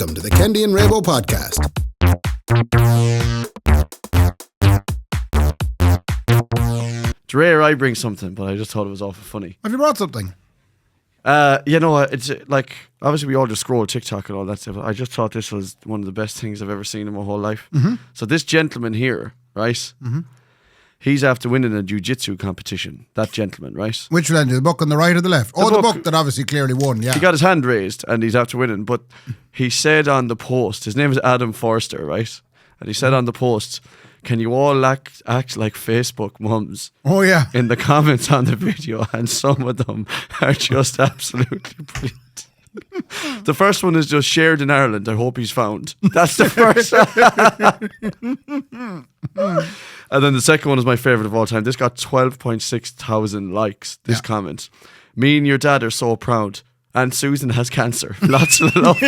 Welcome to the Kendy and Raybo podcast. It's rare I bring something, but I just thought it was awful funny. Have you brought something? It's like, obviously we all just scroll TikTok and all that stuff. I just thought this was one of the best things I've ever seen in my whole life. Mm-hmm. So this gentleman here, right? Mm-hmm. He's after winning a jiu-jitsu competition. That gentleman, right? Which one? The book on the right or the left? The book that obviously clearly won, yeah. He got his hand raised and he's after winning. But he said on the post, his name is Adam Forster, right? And he said on the post, can you all act like Facebook mums? Oh, yeah. In the comments on the video, and some of them are just absolutely brilliant. The first one is just shared in Ireland. I hope he's found. That's the first. And then the second one is my favourite of all time. This got 12.6 thousand likes, this comment. Me and your dad are so proud. And Susan has cancer. Lots of love.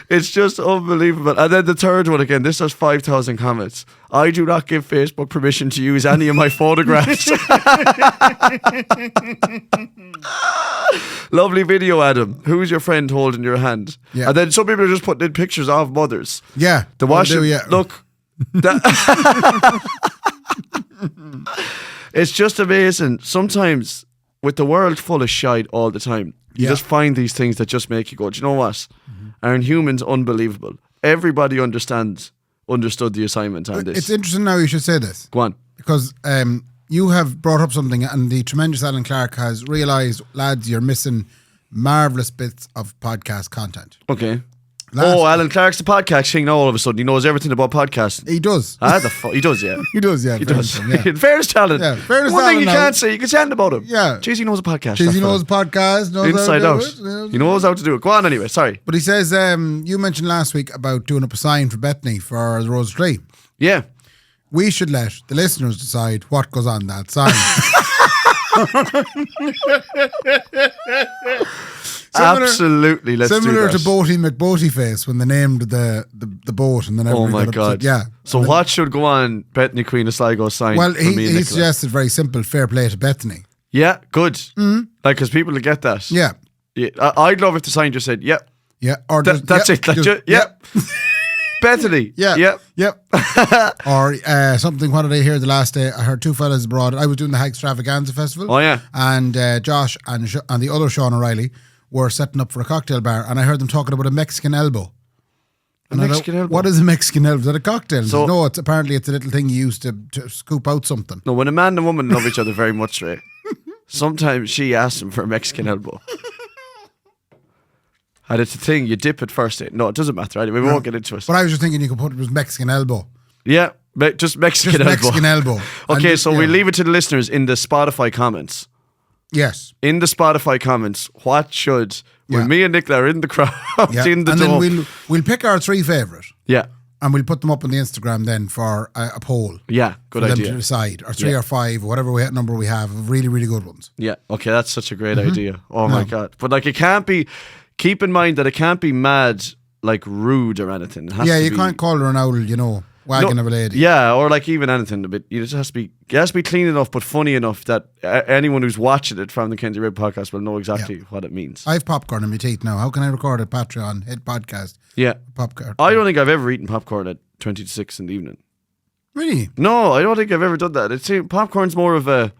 It's just unbelievable. And then the third one again, this has 5,000 comments. I do not give Facebook permission to use any of my photographs. Lovely video, Adam. Who's your friend holding your hand? Yeah. And then some people are just putting in pictures of mothers. Yeah. The washing. Yeah. Look. It's just amazing. Sometimes with the world full of shite all the time, you just find these things that just make you go, do you know what? Aren't humans unbelievable? Everybody understood the assignment on this. It's interesting now you should say this. Go on. Because you have brought up something and the tremendous Alan Clark has realised, lads, you're missing marvellous bits of podcast content. Okay. Alan Clark's the podcast king now all of a sudden. He knows everything about podcasting. He does. He does, yeah. He does, yeah. He does. Him, yeah. In fairness to Alan. Yeah, fairness One to thing Alan you now. can't say, you can say about him. Yeah. Jeez, he knows a podcast. Jeez, he knows podcast. Knows inside how out. to do it. He knows how to do it. Go on anyway, sorry. But he says, you mentioned last week about doing up a sign for Bethany for the Rose Tree. Yeah. We should let the listeners decide what goes on that sign. Absolutely, let's do that. Similar to Boaty McBoatyface when they named the boat and then oh everybody my got God. upset. Yeah. So what should go on Bethany Queen of Sligo sign? Well, for me and he Nicola? suggested very simple, fair play to Bethany. Yeah, good. Mm-hmm. Like, because people will get that. Yeah. I'd love if the sign just said, yep. Yeah. Or That's it. Like, yep. Bethany. Yeah. Yep. Yep. Or something, what did I hear the last day? I heard two fellas abroad. I was doing the Hag Extravaganza Festival. Oh, yeah. And Josh and the other Sean O'Reilly were setting up for a cocktail bar, and I heard them talking about a Mexican elbow. Mexican elbow? What is a Mexican elbow? Is that a cocktail? So, no, it's a little thing you use to scoop out something. No, when a man and a woman love each other very much, right? Sometimes she asks him for a Mexican elbow. And it's a thing, you dip it first. No, it doesn't matter. Anyway, we won't get into it. But I was just thinking you could put it as Mexican elbow. Yeah, just Mexican elbow. Mexican elbow. Okay, so we leave it to the listeners in the Spotify comments. Yes. In the Spotify comments, what should, when me and Nicola are in the crowd, in the dome. And then we'll pick our three favourite. Yeah. And we'll put them up on the Instagram then for a poll. Yeah, good for idea. them to decide, or three or five, whatever number we have, of really, really good ones. Yeah, okay, that's such a great idea. Oh my God. But like, it can't be, keep in mind that it can't be mad, like rude or anything. It has to you be, can't call her an owl, wagging of a lady. Yeah, or like even anything a bit. It just has to be clean enough but funny enough that anyone who's watching it from the Kendy Raybo podcast will know exactly what it means. I have popcorn in my teeth now. How can I record a Patreon hit podcast? Yeah. Popcorn. I don't think I've ever eaten popcorn at 20 to 6 in the evening. Really? No, I don't think I've ever done that. Popcorn's more of a...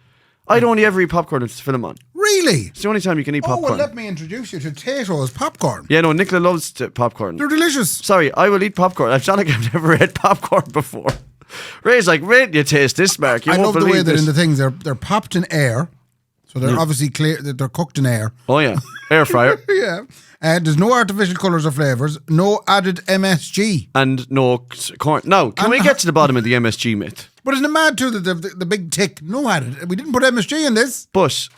I'd only ever eat popcorn if it's film on. Really? It's the only time you can eat popcorn. Oh, well, let me introduce you to Tato's popcorn. Yeah, no, Nicola loves popcorn. They're delicious. Sorry, I will eat popcorn. I've like I've never had popcorn before. Ray's like, wait, you taste this, Mark. You I won't love the way believe that this. in the things they're popped in air, so they're obviously clear. They're cooked in air. Oh yeah, air fryer. Yeah. There's no artificial colours or flavours, no added MSG. And no corn. Now, can we get to the bottom of the MSG myth? But isn't it mad too that the big tick, no added? We didn't put MSG in this. But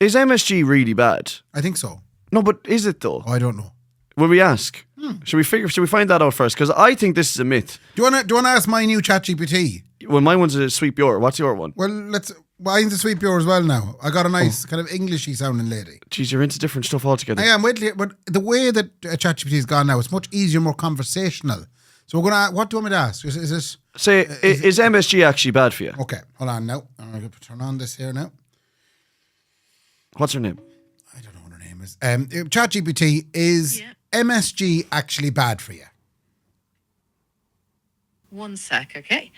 is MSG really bad? I think so. No, but is it though? Oh, I don't know. Will we ask? Should we find that out first? Because I think this is a myth. Do you want to ask my new ChatGPT? Well, my one's a sweep your. What's your one? Well, I need to sweep yours as well now. I got a nice kind of Englishy sounding lady. Jeez, you're into different stuff altogether. I am. Wait till but the way that ChatGPT has gone now, it's much easier, more conversational. So we're gonna. What do you want me to ask? Is this? Is MSG actually bad for you? Okay, hold on now. I'm gonna turn on this here now. What's her name? I don't know what her name name is. ChatGPT, is MSG actually bad for you? One sec, okay?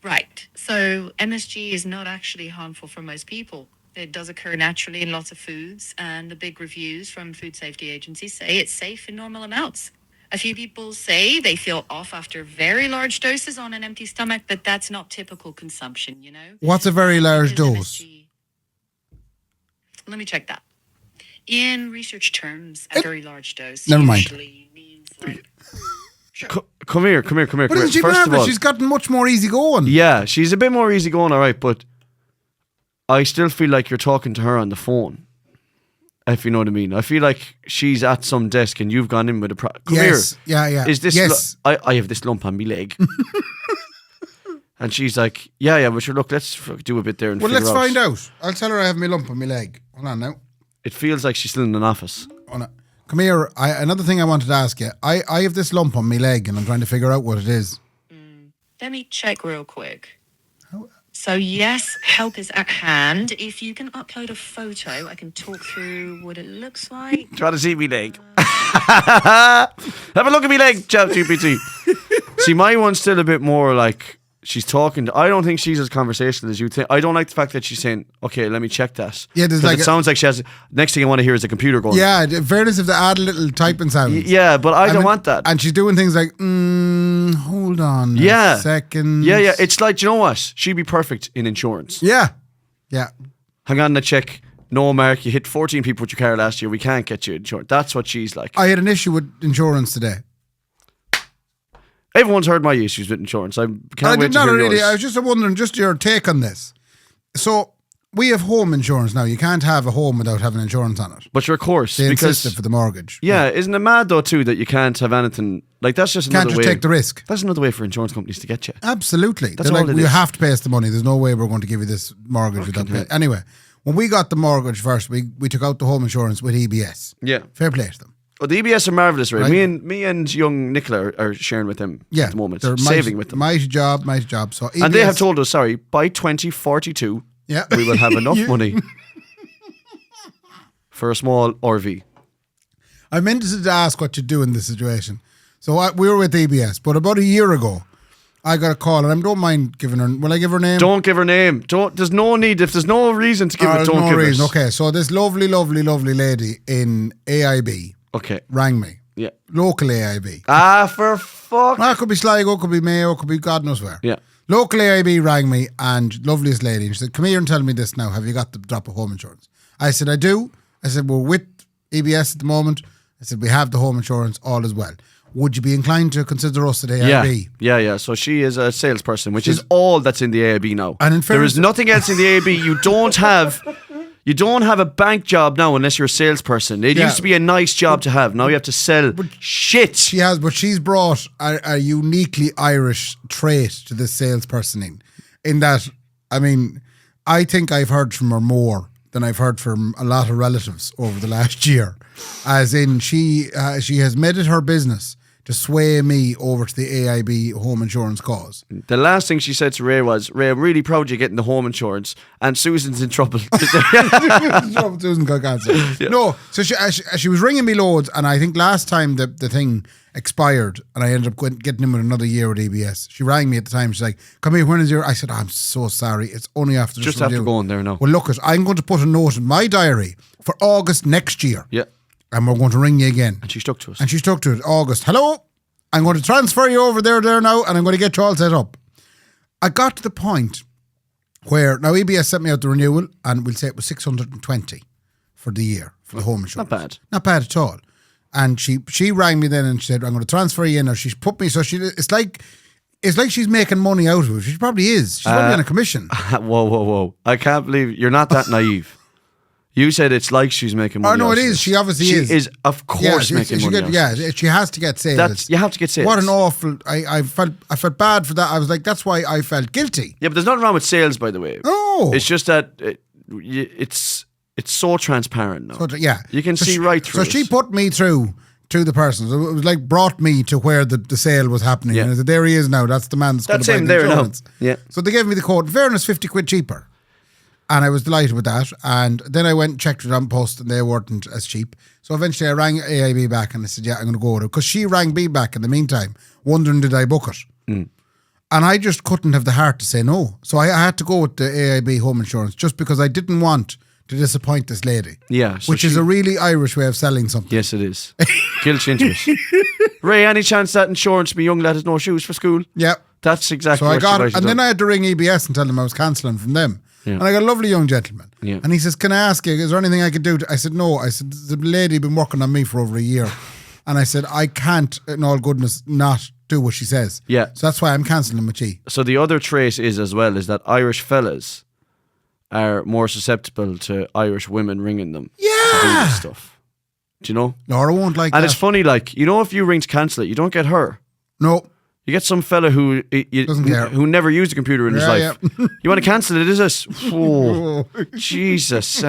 Right. So MSG is not actually harmful for most people. It does occur naturally in lots of foods, and the big reviews from food safety agencies say it's safe in normal amounts. A few people say they feel off after very large doses on an empty stomach, but that's not typical consumption, you know? What's a very large Because dose? Let me check that. In research terms, a very large dose Never mind. usually means like... Come here. But isn't she First of marvelous? all, She's gotten much more easy going. yeah, she's a bit more easygoing, all right, but I still feel like you're talking to her on the phone, if you know what I mean. I feel like she's at some desk and you've gone in with a... Come Yes. here. Yeah. Is this... Yes. I have this lump on my leg. And she's like, yeah, but sure, look, let's do a bit there and Well, figure let's out. find out. I'll tell her I have my lump on my leg. Hold on now. It feels like she's still in an office. Hold on. Come here. Another thing I wanted to ask you. I have this lump on my leg and I'm trying to figure out what it is. Let me check real quick. So yes, help is at hand. If you can upload a photo, I can talk through what it looks like. Try to see me leg. Have a look at me leg, ChatGPT. See, my one's still a bit more like she's talking. I don't think she's as conversational as you think. I don't like the fact that she's saying, "Okay, let me check that." Yeah, there's 'Cause like it sounds like she has. Next thing I want to hear is a computer going. Yeah, in fairness, if they add a little typing sounds. Yeah, but I don't want that. And she's doing things like, hold on Yeah. a second. Yeah. It's like, you know what? She'd be perfect in insurance. Yeah. Hang on, a check. No, Mark, you hit 14 people with your car last year. We can't get you insurance. That's what she's like. I had an issue with insurance today. Everyone's heard my issues with insurance. I can't wait to Not hear really. yours. I was just wondering, just your take on this. So we have home insurance now. You can't have a home without having insurance on it. But of course, They because insisted for the mortgage. yeah, isn't it mad though too that you can't have anything like that's just another Can't just way. take the risk. That's another way for insurance companies to get you. Absolutely. That's They're all like, it you is. have to pay us the money. There's no way we're going to give you this mortgage without paying. Anyway, when we got the mortgage first, we took out the home insurance with EBS. Yeah. Fair play to them. Well, the EBS are marvellous, right? Right. Me and young Nicola are sharing with them Yeah. at the moment. They're Saving with them. Mighty job. So EBS, And they have told us, sorry, by 2042, Yeah. we will have enough You- money for a small RV. I meant to ask what you do in this situation. So we were with EBS, but about a year ago, I got a call, and I don't mind giving her. Will I give her name? Don't give her name. Don't. There's no need. If there's no reason to give it, There's don't no give reason. it. Okay, so this lovely lady in AIB Okay. rang me. Yeah. Local AIB. For fuck. Well, it could be Sligo, it could be Mayo, it could be God knows where. Yeah. Local AIB rang me, and loveliest lady, and she said, "Come here and tell me this now. Have you got the drop of home insurance?" I said, "I do." I said, "We're with EBS at the moment." I said, "We have the home insurance, all as well. Would you be inclined to consider us at AIB?" Yeah. So she is a salesperson, which is all that's in the AIB now. And in there fairness- is nothing else in the AIB. You don't have a bank job now unless you're a salesperson. It Yeah. used to be a nice job to have. Now you have to sell shit. She has, but she's brought a uniquely Irish trait to this salespersoning. In that, I mean, I think I've heard from her more than I've heard from a lot of relatives over the last year. As in, she has made it her business to sway me over to the AIB home insurance cause. The last thing she said to Ray was, "Ray, I'm really proud you're getting the home insurance, and Susan's in trouble." Susan got cancer. No, so she was ringing me loads, and I think last time the thing expired, and I ended up getting in with another year with ABS. She rang me at the time. She's like, "Come here, when is your?" I said, "I'm so sorry. It's only after Just this after review." going there now. Well, look, I'm going to put a note in my diary for August next year. Yeah. And we're going to ring you again. And she stuck to us. And she stuck to it. August. Hello. I'm going to transfer you over there now, and I'm going to get you all set up. I got to the point where now EBS sent me out the renewal, and we'll say it was 620 for the year for the home insurance. Not bad. Not bad at all. And she rang me then and she said, "I'm going to transfer you in," or she's put me. So it's like she's making money out of it. She probably is. She's probably on a commission. Whoa. I can't believe you're not that naive. You said it's like she's making money. Oh, no, out it of is. She obviously she is. She is, of course, making money. She has to get sales. You have to get sales. What an awful... I felt bad for that. I was like, that's why I felt guilty. Yeah, but there's nothing wrong with sales, by the way. No. It's just that it's so transparent now. So, yeah. You can see right through So she it. put me through to the person. So it was like brought me to where the sale was happening. Yeah. And I said, there he is now. That's the man that's going That's to buy him the there now. insurance. Yeah. So they gave me the quote. In fairness, 50 quid cheaper. And I was delighted with that. And then I went and checked it on post and they weren't as cheap. So eventually I rang AIB back and I said, yeah, I'm going to go with it. Because she rang me back in the meantime, wondering did I book it. And I just couldn't have the heart to say no. So I had to go with the AIB home insurance just because I didn't want to disappoint this lady. Yeah. So which is a really Irish way of selling something. Yes, it is. Guilt into it. Ray, any chance that insurance me young lad has no shoes for school? Yeah. That's exactly So what I got it. you And then I had to ring EBS and tell them I was cancelling from them. Yeah. And I got a lovely young gentleman. Yeah. And he says, can I ask you, is there anything I could do? I said, no. I said, the lady been working on me for over a year. And I said, I can't, in all goodness, not do what she says. Yeah. So that's why I'm cancelling with you. So the other trait is as well is that Irish fellas are more susceptible to Irish women ringing them to do this stuff. Do you know? Laura won't like And that. it's funny, like, you know, if you ring to cancel it, you don't get her. No. You get some fella who Doesn't care. who never used a computer in his life. You want to cancel it, is it? Oh, Jesus.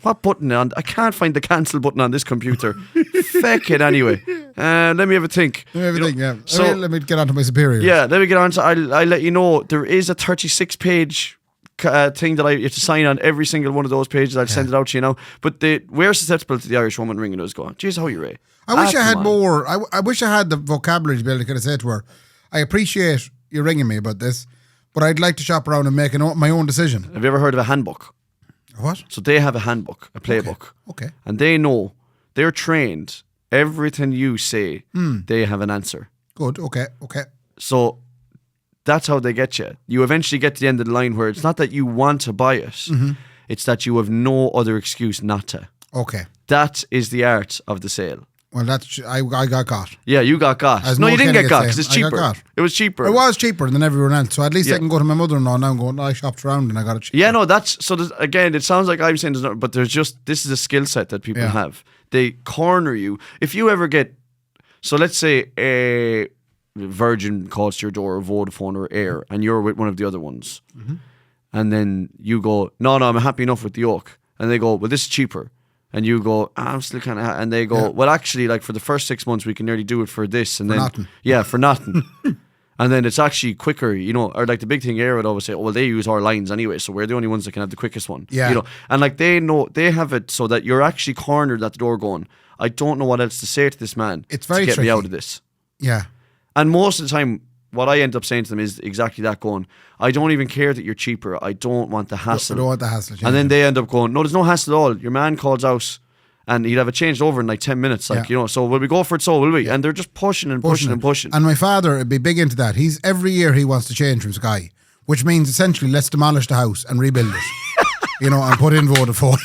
What button on? I can't find the cancel button on this computer. Feck it anyway. Let me have a think. So let me get on to my superior. Yeah, let me get on to. I'll let you know. There is a 36-page thing that you have to sign on every single one of those pages. I'll send it out to you now. But we're susceptible to the Irish woman ringing us going, geez, how are you, Ray? I wish I had more. I wish I had the vocabulary to be able to kind of say to her, I appreciate you ringing me about this, but I'd like to shop around and make my own decision. Have you ever heard of a handbook? What? So they have a handbook, a playbook. Okay. And they know, they're trained, everything you say, they have an answer. Good. Okay. So that's how they get you. You eventually get to the end of the line where it's not that you want to buy it, it's that you have no other excuse not to. Okay. That is the art of the sale. Well, I got. Yeah, you got. As No, you most didn't get Kenny got say, because it's I got cheaper. got. It was cheaper. It was cheaper than everyone else, so at least Yeah. I can go to my mother-in-law now and go, I shopped around and I got it cheaper. Yeah, no, that's so. Again, it sounds like I'm saying there's not, but there's just this is a skill set that people have. They corner you. If you ever get, so let's say a Virgin calls to your door, or Vodafone or Air, and you're with one of the other ones, and then you go, no, I'm happy enough with the Oak, and they go, well, this is cheaper. And you go, I'm still kind of, and they go, well, actually, like for the first 6 months, we can nearly do it for this, and For then nothing. yeah, for nothing. And then it's actually quicker, you know, or like the big thing Air would always say, oh, well, they use our lines anyway, so we're the only ones that can have the quickest one. Yeah. You know, and like they know, they have it so that you're actually cornered at the door going, I don't know what else to say to this man It's very to get me tricky. out of this. Yeah. And most of the time, what I end up saying to them is exactly that going, I don't even care that you're cheaper. I don't want the hassle. I don't want the hassle. And then they end up going, no, there's no hassle at all. Your man calls out and he'd have it changed over in like 10 minutes. Like, you know, so will we go for it? So will we? And they're just pushing and pushing and pushing. And my father would be big into that. Every year he wants to change from Sky, which means essentially let's demolish the house and rebuild it. You know, and put in Vodafone.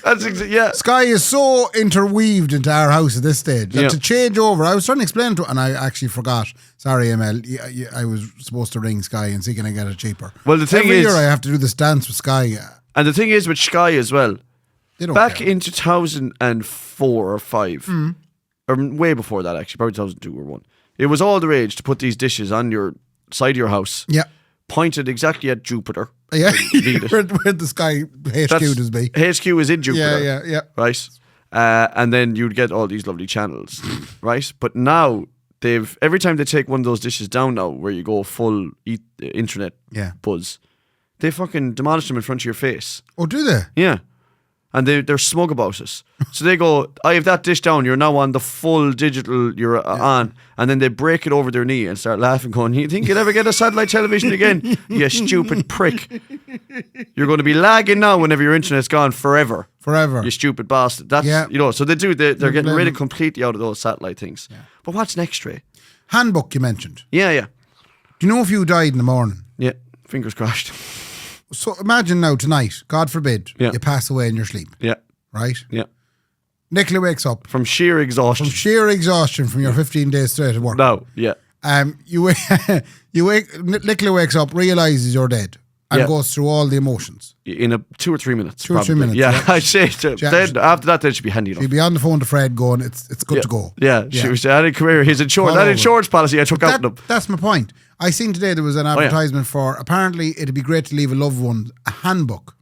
That's yeah. Sky is so interweaved into our house at this stage that Yeah. to change over, I was trying to explain to, and I actually forgot. Sorry, ML. I was supposed to ring Sky and see can I get it cheaper. Well, the thing Every is, year I have to do this dance with Sky. and the thing is with Sky as well. They don't Back care. in 2004 or 5, or way before that actually, probably 2002 or 1. It was all the rage to put these dishes on your side of your house, Yeah. pointed exactly at Jupiter. Yeah. Lead it. where the Sky HQ does be. HQ is in Jupiter. Yeah. Right? And then you'd get all these lovely channels, right? But now, every time they take one of those dishes down now, where you go full internet buzz, they fucking demolish them in front of your face. Oh, do they? Yeah. And they're smug about it. So they go, I have that dish down, you're now on the full digital, you're on. And then they break it over their knee and start laughing, going, you think you'll ever get a satellite television again? You stupid prick. You're going to be lagging now whenever your internet's gone forever. Forever. You stupid bastard. That's, you know, so they do, they're getting rid of completely out of those satellite things. Yeah. But what's next, Ray? Handbook you mentioned. Yeah. Do you know if you died in the morning? Yeah, fingers crossed. So imagine now tonight, God forbid, you pass away in your sleep. Yeah. Right? Yeah. Nicola wakes up. From sheer exhaustion. From sheer exhaustion from your 15 days straight at work. No, yeah. Nicola wakes up, realises you're dead, and goes through all the emotions. In 2 or 3 minutes. 2 or 3 minutes. Yeah, I'd say then after that, then she'd be handy enough. She'd be on the phone to Fred going, it's good to go. Yeah, she was had a career. His insurance policy I took out of him. That's my point. I seen today there was an advertisement for, apparently it'd be great to leave a loved one a handbook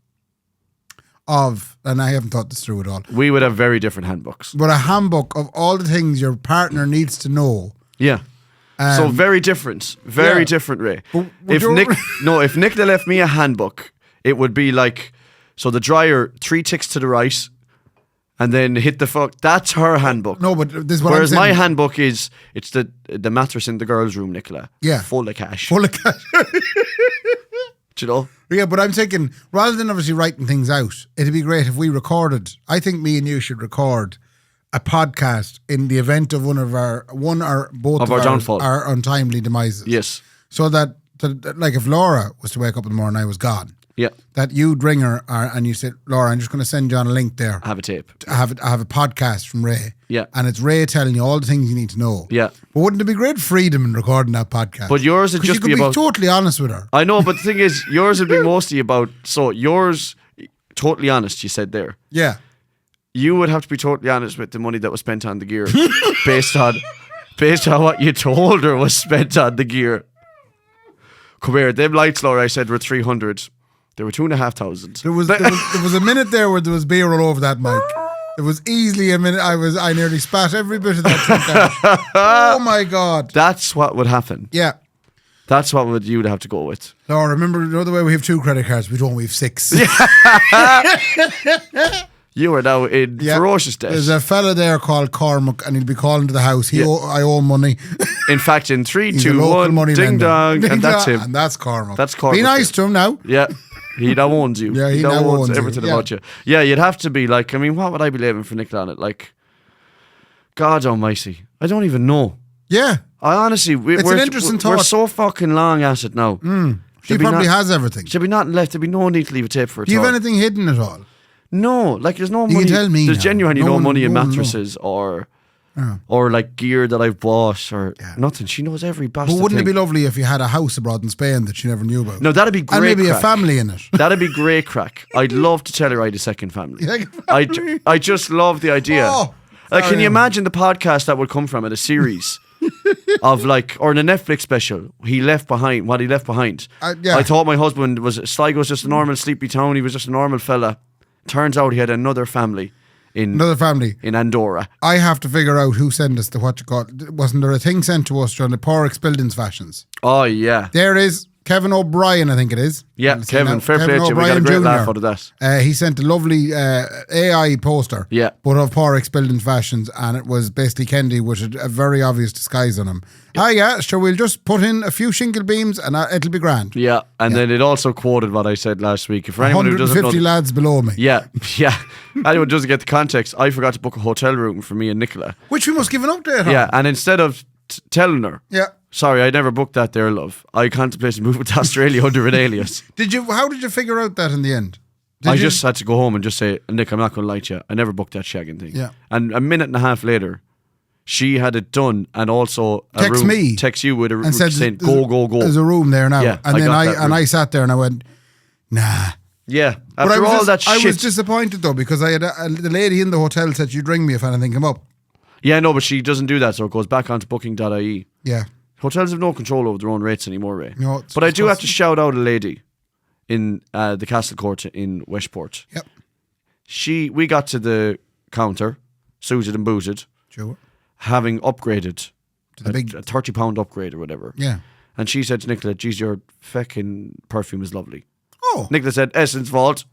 of, and I haven't thought this through at all, We would have very different handbooks. but a handbook of all the things your partner needs to know. Yeah. So very different. Very different, Ray. If Nicola left me a handbook, it would be like, so the dryer, 3 ticks to the right, and then hit the fuck. That's her handbook. No, but this is what Whereas I'm saying. my handbook is, it's the mattress in the girls' room, Nicola. Yeah. Full of cash. Full of cash. Do you know? Yeah, but I'm thinking, rather than obviously writing things out, it'd be great if we recorded. I think me and you should record a podcast in the event of one or both of our downfall, our untimely demises. Yes. So that, like, if Laura was to wake up in the morning and I was gone, Yeah. that you'd ring her and you said, Laura, I'm just going to send you on a link there. I have a tape. I have a podcast from Ray. Yeah. And it's Ray telling you all the things you need to know. Yeah. But wouldn't it be great freedom in recording that podcast? But yours would 'Cause just you could be about... totally honest with her. I know, but the thing is, yours would be mostly about... So yours, totally honest, you said there. Yeah. You would have to be totally honest with the money that was spent on the gear based on what you told her was spent on the gear. Come here, them lights, Laura, I said were 300. They were 2,500. There was a minute there where there was beer all over that mic. It was easily a minute. I nearly spat every bit of that drink out. Oh my God. That's what would happen. Yeah. That's what you would have to go with. Laura, remember the other way we have 2 credit cards, we don't, we have 6. You are now in ferocious debt. There's a fella there called Cormac and he'll be calling to the house. I owe money. In fact, in 3, He's 2, a local 1, money ding lender. dong, Ding and that's dong, him. And that's Cormac. That's Cormac. Be nice to him now. Yeah. He now owns you. Yeah, he now owns you. everything Yeah. about you. Yeah, you'd have to be like, I mean, what would I be leaving for Nicola on it? Like, God almighty. I don't even know. Yeah. I honestly, we're an interesting We're thought. so fucking long at it now. She probably has everything. Should be nothing left. There'd be no need to leave a tape for it. Do you have anything hidden at all? No, like there's no You money. can tell me There's now. genuinely no one- money in no one will. mattresses or like gear that I've bought or nothing. She knows every bastard But wouldn't it thing. be lovely if you had a house abroad in Spain that she never knew about? No, that'd be great. And maybe crack. a family in it. That'd be great crack. I'd love to tell her I had a second family. Like a family? I just love the idea. Oh, like, can sorry. you imagine the podcast that would come from it? A series of like, or in a Netflix special, what he left behind. Yeah. I thought my husband was, Sligo's just a normal sleepy town. He was just a normal fella. Turns out he had another family in Andorra. I have to figure out who sent us the what you call. Wasn't there a thing sent to us during the Porix Buildings fashions? Oh yeah. There is Kevin O'Brien, I think it is. Yeah, Let's see Kevin, now. fair play Kevin to you. We got a O'Brien great Jr. laugh out of that. He sent a lovely AI poster, Yeah. but of Porix Buildings fashions, and it was basically Kendy with a very obvious disguise on him. Sure, we'll just put in a few shingle beams and it'll be grand. Yeah, and then it also quoted what I said last week. For anyone who doesn't know, 150 lads below me. yeah. Anyone doesn't get the context, I forgot to book a hotel room for me and Nicola. Which we must give an update on. Yeah, and instead of telling her, Yeah. sorry, I never booked that there, love. I contemplated moving to Australia under an alias. How did you figure out that in the end? I just had to go home and just say, Nick, I'm not going to lie to you. I never booked that shagging thing. Yeah. And a minute and a half later, she had it done and also text you with a room and said, saying, go. There's a room there now. Yeah, and I then got that room. I sat there and I went, nah. Yeah. But After all that shit. I was disappointed though because I had the lady in the hotel said she'd ring me if anything came up. Yeah, no, but she doesn't do that, so it goes back onto booking.ie. Yeah. Hotels have no control over their own rates anymore, Ray. No, it's but I do have to disgusting. shout out a lady in the Castle Court in Westport. Yep. We got to the counter, suited and booted, Sure. having upgraded To the big- a £30 upgrade or whatever. Yeah. And she said to Nicola, geez, your feckin' perfume is lovely. Oh. Nicola said, Essence Vault.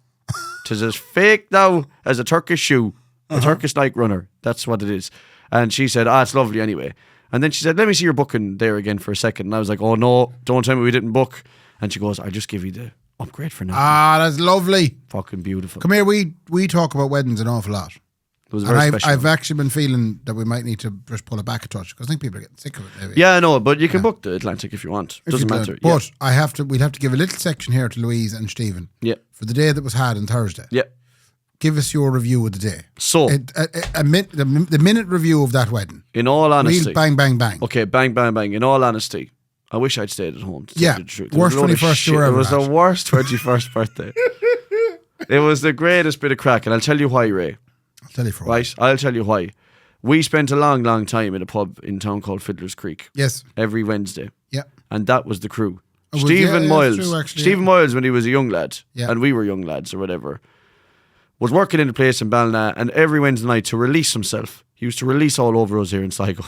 'Tis as fake now as a Turkish shoe, a Turkish Nike runner. That's what it is. And she said, it's lovely anyway. And then she said, let me see your booking there again for a second. And I was like, oh no, don't tell me we didn't book. And she goes, I'll just give you the upgrade for now. That's lovely. Fucking beautiful. Come here, we talk about weddings an awful lot. It was And very special. I've actually been feeling that we might need to just pull it back a touch because I think people are getting sick of it. Maybe. Yeah, I know, but you can book the Atlantic if you want. If Doesn't you matter. could. But we'll have to give a little section here to Louise and Stephen. Yeah. For the day that was had on Thursday. Yeah. Give us your review of the day. So, the minute review of that wedding. in all honesty. Real bang, bang, bang. Okay, bang, bang, bang. In all honesty, I wish I'd stayed at home to tell you the truth. Worst It was a load of 21st shit. you were It ever was the at. worst 21st birthday. It was the greatest bit of crack, and I'll tell you why, Ray. I'll tell you for Right? I'll tell you why. We spent a long, long time in a pub in a town called Fiddler's Creek. Yes. Every Wednesday. Yeah. And that was the crew. Oh, well, Stephen yeah, Miles. that's true, actually, Stephen Miles, when he was a young lad, Yeah. and we were young lads or whatever, was working in a place in Ballina, and every Wednesday night to release himself, he used to release all over us here in Sligo.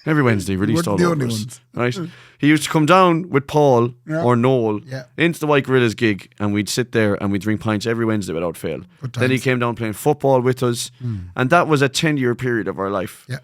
Every Wednesday, released Weren't all the over only us. ones. Right? He used to come down with Paul or Noel Yeah. into the White Gorillas gig, and we'd sit there and we'd drink pints every Wednesday without fail. Then he came down playing football with us, and that was a 10-year period of our life Yeah.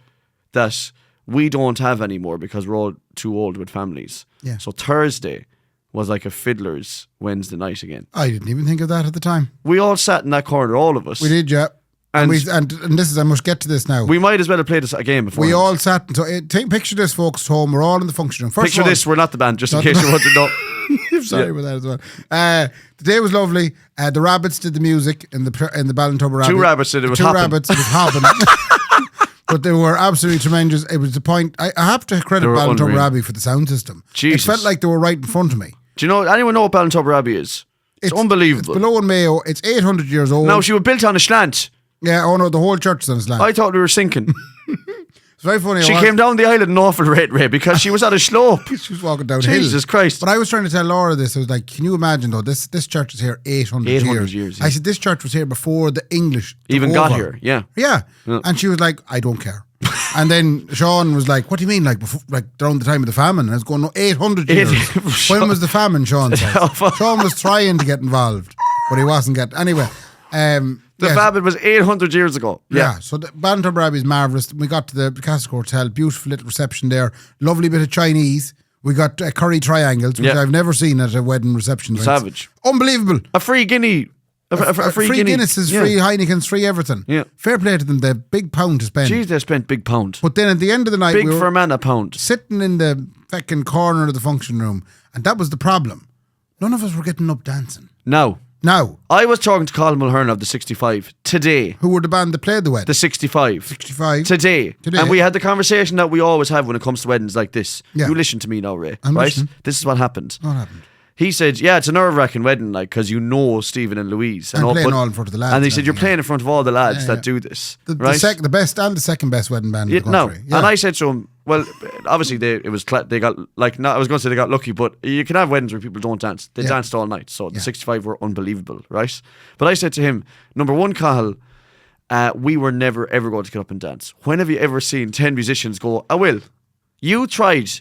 that we don't have anymore because we're all too old with families. Yeah. So Thursday was like a fiddler's Wednesday night again. I didn't even think of that at the time. We all sat in that corner, all of us. We did, yeah. And this is, I must get to this now. We might as well have played this a game before. We all sat, and so picture this, folks, at home. We're all in the function room. Picture this, we're not the band, just in case you want to know. I'm sorry about that as well. The day was lovely. The rabbits did the music in the Ballintubber Rabbit. 2 rabbits did it. Was 2 hopping. rabbits. It was hopping. But they were absolutely tremendous. It was the point. I have to credit Ballintubber unreal. Abbey for the sound system. Jesus. It felt like they were right in front of me. Do you know, anyone know what Ballintubber Abbey is? It's unbelievable. It's below in Mayo. It's 800 years old. Now, she was built on a slant. Yeah, oh no, the whole church is on a slant. I thought we were sinking. It's very funny. She came down the island an awful rate, Ray, because she was at a slope. She was walking downhill. Jesus Christ. But I was trying to tell Laura this. I was like, can you imagine though, this church is here 800 years, yeah. I said, this church was here before the English took Even got over. here, yeah. Yeah. And she was like, I don't care. And then Sean was like, what do you mean? Like, before, like around the time of the famine? And I was going, no, 800 years. When was the famine, Sean said? Sean was trying to get involved, but he wasn't getting. Anyway. The famine was 800 years ago. Yeah, so the Ballintubber Abbey is marvellous. We got to the Castle Hotel, beautiful little reception there, lovely bit of Chinese. We got curry triangles, which I've never seen at a wedding reception. Savage. Unbelievable. A free guinea. A free guinea. Guinnesses, free Heineken's, free everything. Yeah. Fair play to them, they have big pound to spend. Jeez, they spent big pound. But then at the end of the night, Big we were for a man, a pound. sitting in the fucking corner of the function room, and that was the problem. None of us were getting up dancing. Now, I was talking to Colin Mulhern of the 65 today. who were the band that played the wedding? The 65. 65. Today. And we had the conversation that we always have when it comes to weddings like this. Yeah. You listen to me now, Ray. I'm right? listening. This is what happened. What happened? He said, yeah, it's a nerve-wracking wedding, like, because you know Stephen and Louise. I'm playing all in front of the lads. And he and said, you're everything, playing in front of all the lads that do this. The right? the best and the second best wedding band in the country. No. And I said to him, well, obviously they got, like, I was going to say they got lucky, but you can have weddings where people don't dance. They danced all night. So the 65 were unbelievable, right? But I said to him, number one, Cahill, we were never, ever going to get up and dance. When have you ever seen 10 musicians go, I will? You tried.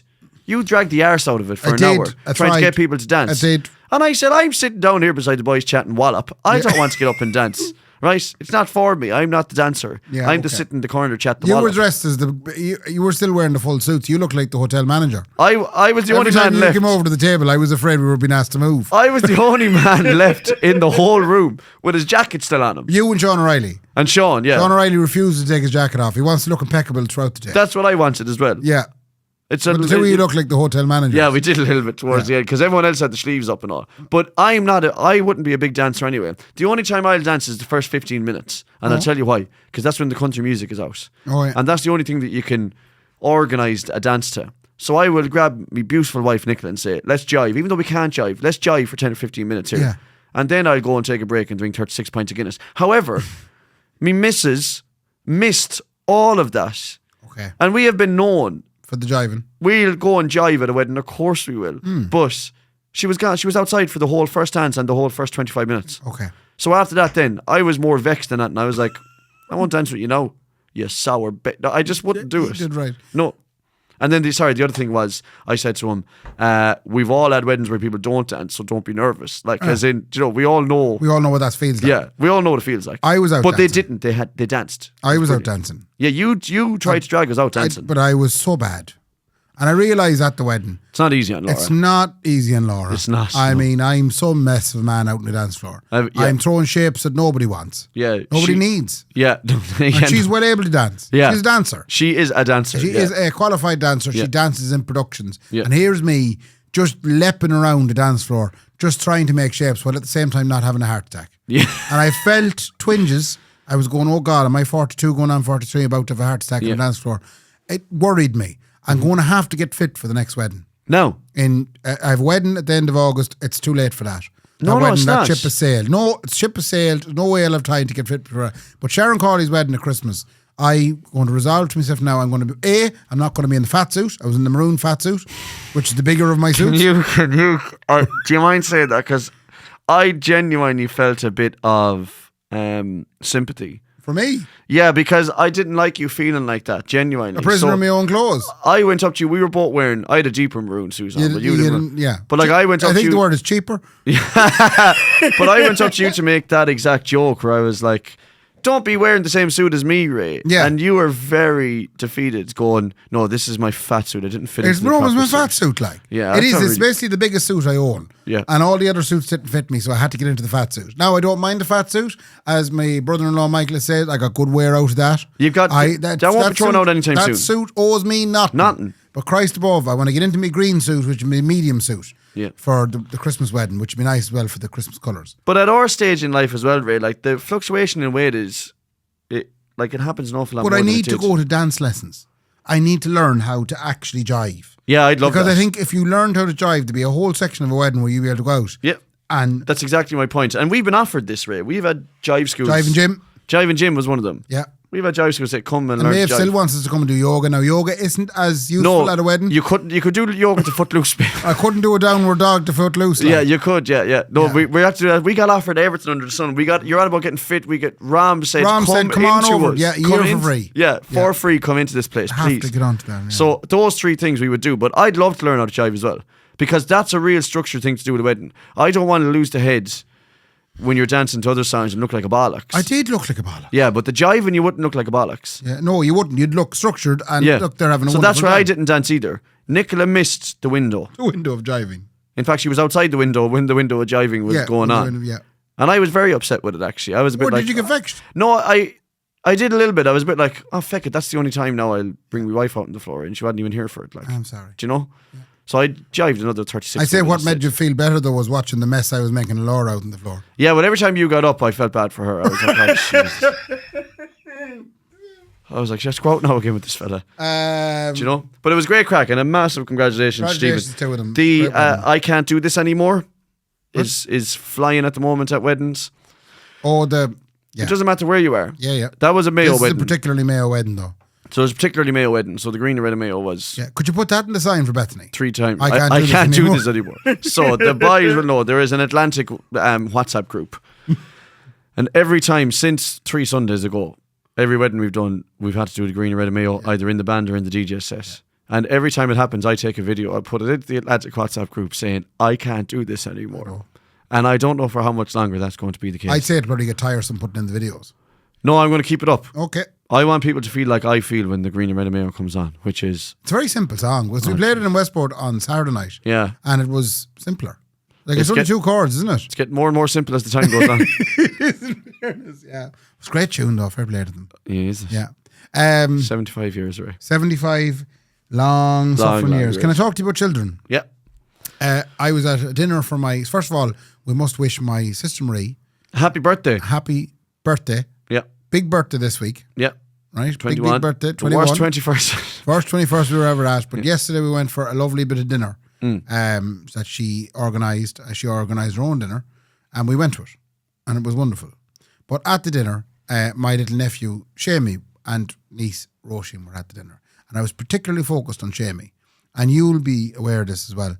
You dragged the arse out of it for an hour trying to get people to dance. I did. And I said, I'm sitting down here beside the boys chatting wallop. I don't want to get up and dance. Right? It's not for me. I'm not the dancer. Yeah, I'm just sitting in the corner chatting You wallop. were dressed as you were still wearing the full suits. You look like the hotel manager. I was the only Every time man you left. came over to the table, I was afraid we were being asked to move. I was the only man left in the whole room with his jacket still on him. You and Sean O'Reilly. And Sean, yeah. Sean O'Reilly refused to take his jacket off. He wants to look impeccable throughout the day. That's what I wanted as well. Yeah. But the two of you look like the hotel manager. Yeah, we did a little bit towards the end because everyone else had the sleeves up and all. But I wouldn't be a big dancer anyway. The only time I'll dance is the first 15 minutes. And I'll tell you why. Because that's when the country music is out. Oh, yeah. And that's the only thing that you can organise a dance to. So I will grab my beautiful wife Nicola and say, let's jive. Even though we can't jive, let's jive for 10 or 15 minutes here. Yeah. And then I'll go and take a break and drink 36 pints of Guinness. However, me missus missed all of that. Okay. And we have been known... For the jiving. We'll go and jive at a wedding, of course we will. But she was gone. She was outside for the whole first dance and the whole first 25 minutes. Okay. So after that then, I was more vexed than that and I was like, I won't dance with you now, you sour bit. No, I just wouldn't do it. You did right. No. And then the other thing was, I said to him, we've all had weddings where people don't dance, so don't be nervous. Like, as in, we all know. We all know what that feels like. Yeah, we all know what it feels like. I was out But dancing. they didn't. They danced. I was out dancing. Yeah, you tried to drag us out dancing. But I was so bad. And I realised at the wedding, it's not easy on Laura. it's not easy on Laura. It's not, I no. mean, I'm some mess of a man out on the dance floor. I'm throwing shapes that nobody wants. Yeah. Nobody needs. Yeah. And she's well able to dance. Yeah. She's a dancer. She is a dancer. She is a qualified dancer. She dances in productions. Yeah. And here's me just leaping around the dance floor, just trying to make shapes while at the same time not having a heart attack. Yeah. And I felt twinges. I was going, oh God, am I 42 going on 43 about to have a heart attack on the dance floor? It worried me. I'm going to have to get fit for the next wedding. No. I have a wedding at the end of August. It's too late for that. No, it's that not. ship has sailed. No, ship has sailed. No way I'll have time to get fit for it. But Sharon Cawley's wedding at Christmas, I'm going to resolve to myself now. I'm going to be, I'm not going to be in the fat suit. I was in the maroon fat suit, which is the bigger of my suits. Do you mind saying that? Because I genuinely felt a bit of sympathy For me, Yeah, because I didn't like you feeling like that, genuinely. a prisoner So in my own clothes. I went up to you. We were both wearing. I had a deeper maroon suit on, but you didn't. Yeah. But like I went up I to think you. the word is cheaper. But I went up to you to make that exact joke where I was like, don't be wearing the same suit as me, Ray. Yeah. And you were very defeated, going, no, this is my fat suit. I didn't fit It's into the almost my proper fat suit, like. Yeah, It I is. felt It's really- basically the biggest suit I own. Yeah. And all the other suits didn't fit me, so I had to get into the fat suit. Now, I don't mind the fat suit. As my brother-in-law Michael has said, I got good wear out of that. You've got- that won't be thrown out anytime that soon. That suit owes me nothing. Nothing. But Christ above, I want to get into my green suit, which is my medium suit. Yeah. For the Christmas wedding, which would be nice as well for the Christmas colours. But at our stage in life as well, Ray, like the fluctuation in weight is, it happens an awful lot But more I than need it to did. go to dance lessons. I need to learn how to actually jive. Yeah, I'd love Because that. I think if you learned how to jive, there'd be a whole section of a wedding where you'd be able to go out. Yeah. And That's exactly my point. And we've been offered this, Ray. We've had jive schools. jive and gym. Jive and gym was one of them. Yeah. We've had jive schools that come and And learn Maeve jive. still wants us to come and do yoga. Now, yoga isn't as useful at a wedding. You could do yoga to footloose. I couldn't do a downward dog to foot loose. Like. Yeah, you could. Yeah. No, Yeah. we have to do that. We got offered everything under the sun. You're on about getting fit. We get Ram said, Ram come said, come on into over. us. Yeah, a Come year in- for free. Yeah, for Yeah. free. Come into this place, I have please. to get onto that. Yeah. So those three things we would do, but I'd love to learn how to jive as well because that's a real structured thing to do with a wedding. I don't want to lose the heads when you're dancing to other songs and look like a bollocks. I did look like a bollock. Yeah, but the jiving you wouldn't look like a bollocks. Yeah, no, you wouldn't. You'd look structured and Yeah, look, they're having a so that's wonderful why I time. didn't dance either. Nicola missed the window. The window of jiving. In fact, she was outside the window when the window of jiving was Yeah, going the on. window, yeah. And I was very upset with it, actually. I was a bit Or like... did you get vexed? No, I did a little bit. I was a bit like, oh, feck it, that's the only time now I'll bring my wife out on the floor. And she wasn't even here for it. Like, I'm sorry. do you know? So I jived another 36 I say what minutes. made you feel better though was watching the mess I was making of Laura out on the floor. Yeah, but every time you got up, I felt bad for her. I was like, oh, Jesus. I was like, let's go out now again with this fella. Do you know? But it was great crack and a massive congratulations, Congratulations Stephen. to them. The Great wedding. I can't do this anymore is flying at the moment at weddings. Oh, yeah. It doesn't matter where you are. Yeah. That was a Mayo This is a wedding. particularly Mayo wedding though. So it was particularly Mayo wedding. So the green and red of Mayo was Yeah. Could you put that in the sign for Bethany? 3 times. I can't I do this can't do anymore. this anymore. So the boys will know there is an Atlantic WhatsApp group. And every time since 3 Sundays ago, every wedding we've done, we've had to do the green and red of Mayo, either in the band or in the DJ set. And every time it happens, I take a video, I put it into the Atlantic WhatsApp group saying, I can't do this anymore. And I don't know for how much longer that's going to be the case. I'd say it'd probably get tiresome putting in the videos. No, I'm going to keep it up. Okay. I want people to feel like I feel when the green and red of Mayo comes on, which is, It's a very simple song. We played it in Westport on Saturday night. yeah. And it was simpler. Like it's It's only get- 2 chords, isn't it? It's getting more and more simple as the time goes on. Yeah. It was a great tune though. Fair play to them. Yeah, is it? Yeah. 75 years away. 75 long suffering long years. Can I years. talk to you about children? Yeah. I was at a dinner for my. First of all, we must wish my sister Marie Happy birthday. happy birthday. Yeah. Big birthday this week, Yeah. right? 21. Big birthday. The 21. worst 21st. First 21st we were ever at. But yesterday we went for a lovely bit of dinner that she organised. She organised her own dinner, and we went to it, and it was wonderful. But at the dinner, my little nephew Shamey and niece Roisin were at the dinner, and I was particularly focused on Shamey, and you'll be aware of this as well.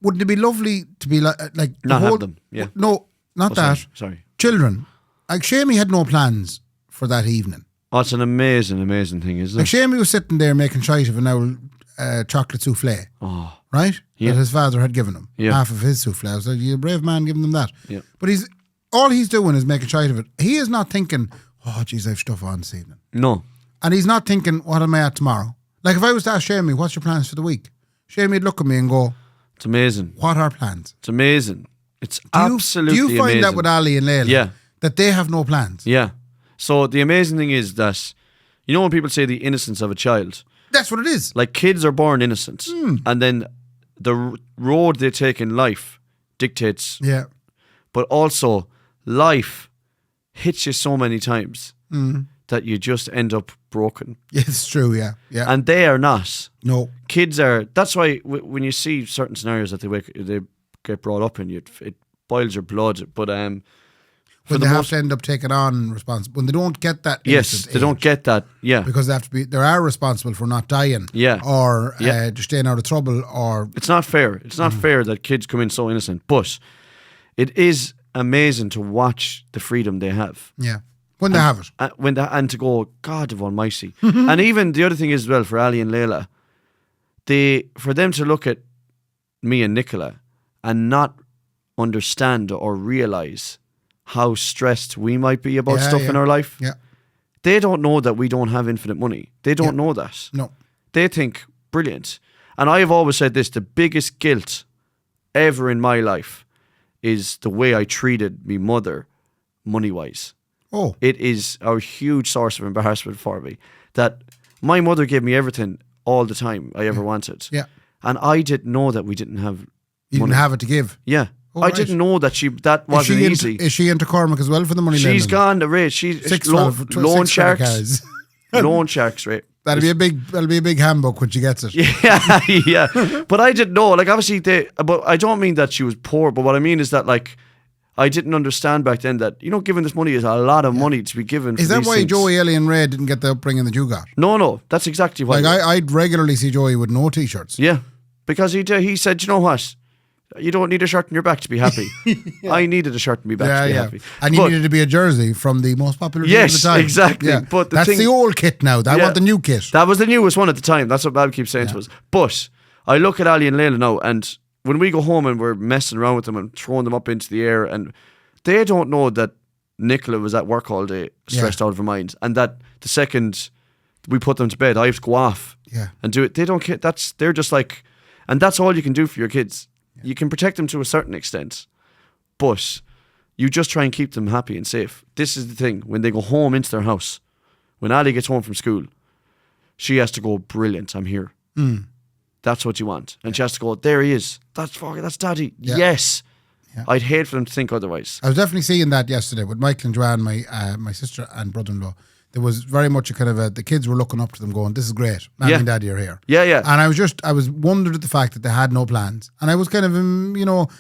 Wouldn't it be lovely to be like the Not have whole, them, yeah. No, not Oh, that. sorry. Children, like Shamey had no plans for that evening. Oh, it's an amazing, amazing thing, isn't Like it? Shamey was sitting there making shite of an old chocolate souffle, Oh, right? Yeah. That his father had given him. Yeah. Half of his souffle. I was like, you're a brave man giving them that. Yeah. But all he's doing is making shite of it. He is not thinking, oh, geez, I have stuff on this evening. no. And he's not thinking, what am I at tomorrow? Like if I was to ask Shamey, what's your plans for the week? Shamey would look at me and go, It's amazing. what are plans? It's amazing. It's absolutely Do you find amazing. that with Ali and Layla? Yeah. That they have no plans? Yeah. So the amazing thing is that, you know when people say the innocence of a child, That's what it is. like kids are born innocent. Hmm. And then the road they take in life dictates, Yeah. but also life hits you so many times Hmm. that you just end up broken. It's true, yeah. Yeah. And they are not. no. Kids are. That's why when you see certain scenarios that they get brought up in, it boils your blood. But When for they the have most, to end up taking on responsibility. When they don't get that yes, innocent they don't age. get that. Yeah, Because they are responsible for not dying. Yeah. Or Yeah. just staying out of trouble or it's not fair. It's not fair that kids come in so innocent. But it is amazing to watch the freedom they have. yeah. When they have it. And to go, God of Almighty. And even the other thing is as well for Ali and Layla, for them to look at me and Nicola and not understand or realise how stressed we might be about stuff in our life. Yeah. They don't know that we don't have infinite money. They don't know that. No. They think, brilliant. And I have always said this, the biggest guilt ever in my life is the way I treated me mother money-wise. Oh. It is a huge source of embarrassment for me that my mother gave me everything all the time I ever wanted. Yeah. And I didn't know that we didn't have You money. didn't have it to give. Yeah. Oh, I right. didn't know that that wasn't easy. Is she into Cormac as well for the money? She's lending? gone the rate. She's 6 loan 12 sharks. cars. Loan sharks, right? That'll be a big handbook when she gets it. Yeah, yeah. But I didn't know. Like, obviously, but I don't mean that she was poor. But what I mean is that, like, I didn't understand back then that, giving this money is a lot of money to be given. Is for that these why things. Joey, Ellie, and Ray didn't get the upbringing that you got? No, that's exactly why. Like I'd regularly see Joey with no t-shirts. Yeah, because he said, you know what? You don't need a shirt on your back to be happy. I needed a shirt on my back to be happy. And you needed to be a jersey from the most popular team at the time. Yes, exactly. Yeah. But that's the old kit now. I want the new kit. That was the newest one at the time. That's what Bab keeps saying to us. But I look at Ali and Layla now, and when we go home and we're messing around with them and throwing them up into the air, and they don't know that Nicola was at work all day, stressed out of her mind, and that the second we put them to bed, I have to go off and do it. They don't care. They're just like, and that's all you can do for your kids. You can protect them to a certain extent, but you just try and keep them happy and safe. This is the thing. When they go home into their house, when Ali gets home from school, she has to go, brilliant, I'm here. That's what you want. And she has to go, there he is. That's Daddy. Yeah. Yes. Yeah. I'd hate for them to think otherwise. I was definitely seeing that yesterday with Michael and Joanne, my sister and brother-in-law. There was very much a kind of the kids were looking up to them going, this is great. Mommy and Daddy are here. Yeah, yeah. And I was wondered at the fact that they had no plans. And I was kind of, a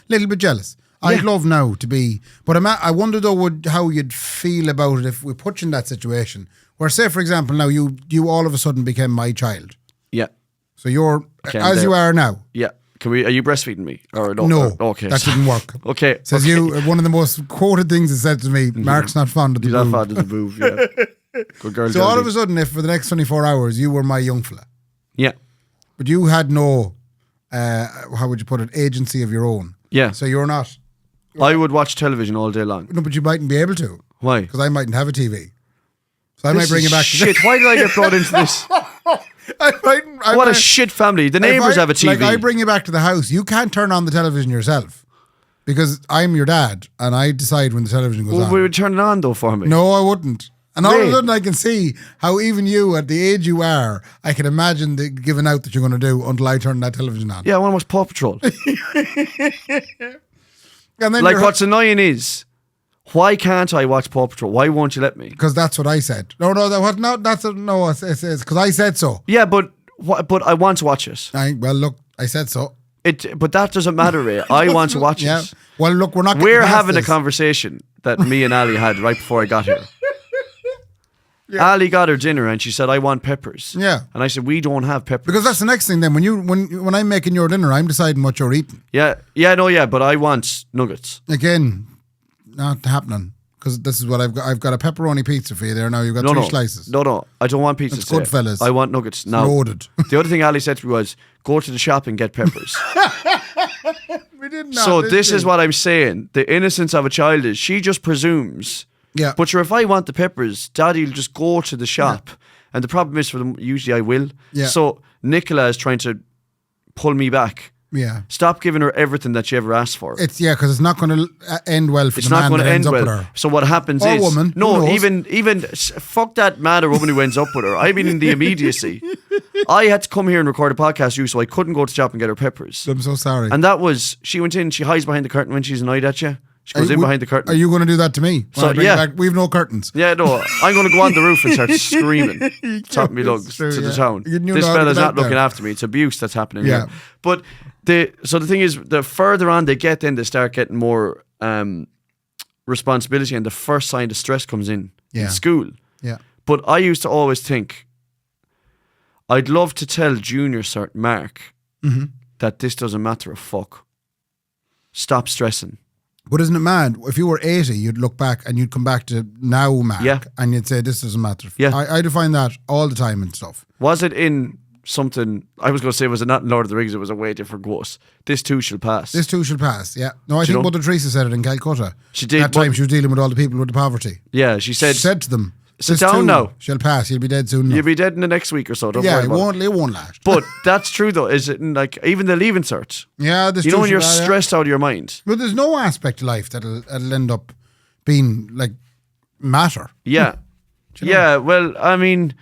little bit jealous. I'd love now to be, but I wonder though how you'd feel about it if we put you in that situation where, say, for example, now you all of a sudden became my child. Yeah. So you're, Okay, as you are now. Yeah. Are you breastfeeding me? Or no? No, Okay. that didn't work. Okay. Says you, one of the most quoted things it said to me, Mark's not fond of the He's not boob. fond of the boob, yeah. Good girl. So all of a sudden, if for the next 24 hours you were my young fella, Yeah. but you had no, how would you put it, agency of your own. Yeah. So you're not. I would watch television all day long. No, but you mightn't be able to. Why? Because I mightn't have a TV. So I might bring you back to shit. Why did I get brought into this? What a shit family. The neighbours have a TV. Like I bring you back to the house, you can't turn on the television yourself. Because I'm your dad and I decide when the television goes on. We would turn it on though for me. No, I wouldn't. And all of a Ray. sudden I can see how even you, at the age you are, I can imagine the giving out that you're going to do until I turn that television on. Yeah, I want to watch Paw Patrol. And then Like what's annoying is, why can't I watch Paw Patrol? Why won't you let me? because that's what I said. No, that's because I said so. Yeah, but I want to watch it. Well, look, I said so. But that doesn't matter, Ray. I want to watch Yeah. it. Well, look, we're not. getting We're past having this. a conversation that me and Ali had right before I got here. Ali got her dinner and she said, I want peppers. Yeah. And I said, we don't have peppers. Because that's the next thing. Then when I'm making your dinner, I'm deciding what you're eating. Yeah, but I want nuggets. Again, not happening. Because this is what I've got. I've got a pepperoni pizza for you there now. You've got three slices. No, I don't want pizzas. It's good, today. fellas. I want nuggets now. Loaded. The other thing Ali said to me was, go to the shop and get peppers. We did not. So this is what I'm saying. The innocence of a child is she just presumes. Yeah. But sure, if I want the peppers, Daddy will just go to the shop. And the problem is for them, usually I will. Yeah. So Nicola is trying to pull me back. Yeah. Stop giving her everything that she ever asked for. Because it's not going to end well for It's the not man going that to ends end up with well. her. So what happens Or is, woman, who no, knows? even fuck that man or woman who ends up with her. I mean, in the immediacy, I had to come here and record a podcast with you, so I couldn't go to the shop and get her peppers. I'm so sorry. And that was, she went in, she hides behind the curtain when she's annoyed at you. She goes in behind the curtain. Are you going to do that to me? So, When I bring yeah. you back? We've no curtains. Yeah, no, I'm going to go on the roof and start screaming, top me lugs true, to the yeah. town. You knew This how to fella's get not out there. looking after me. It's abuse that's happening Yeah. here. But so the thing is, the further on they get, then they start getting more responsibility, and the first sign of stress comes in school. Yeah. But I used to always think, I'd love to tell Junior Cert Mark Mm-hmm. that this doesn't matter a fuck. Stop stressing. But isn't it mad? If you were 80, you'd look back and you'd come back to now, Mark, Yeah. and you'd say, this doesn't matter. Yeah. I define that all the time and stuff. Was it in something? I was going to say, was it not in Lord of the Rings? It was a way different quote. This too shall pass. This too shall pass, yeah. No, I think know? Mother Teresa said it in Calcutta. She did, That time she was dealing with all the people with the poverty. Yeah, she said, She said to them, sit this down too now. shall pass. You'll be dead soon enough. you'll be dead in the next week or so. Don't Yeah, worry about it won't last. But that's true though. Is it in, like even the leaving cert? Yeah, this You know too when shall you're pass, yeah. stressed out of your mind. But there's no aspect of life that'll end up being like matter. Yeah. Yeah, well, I mean,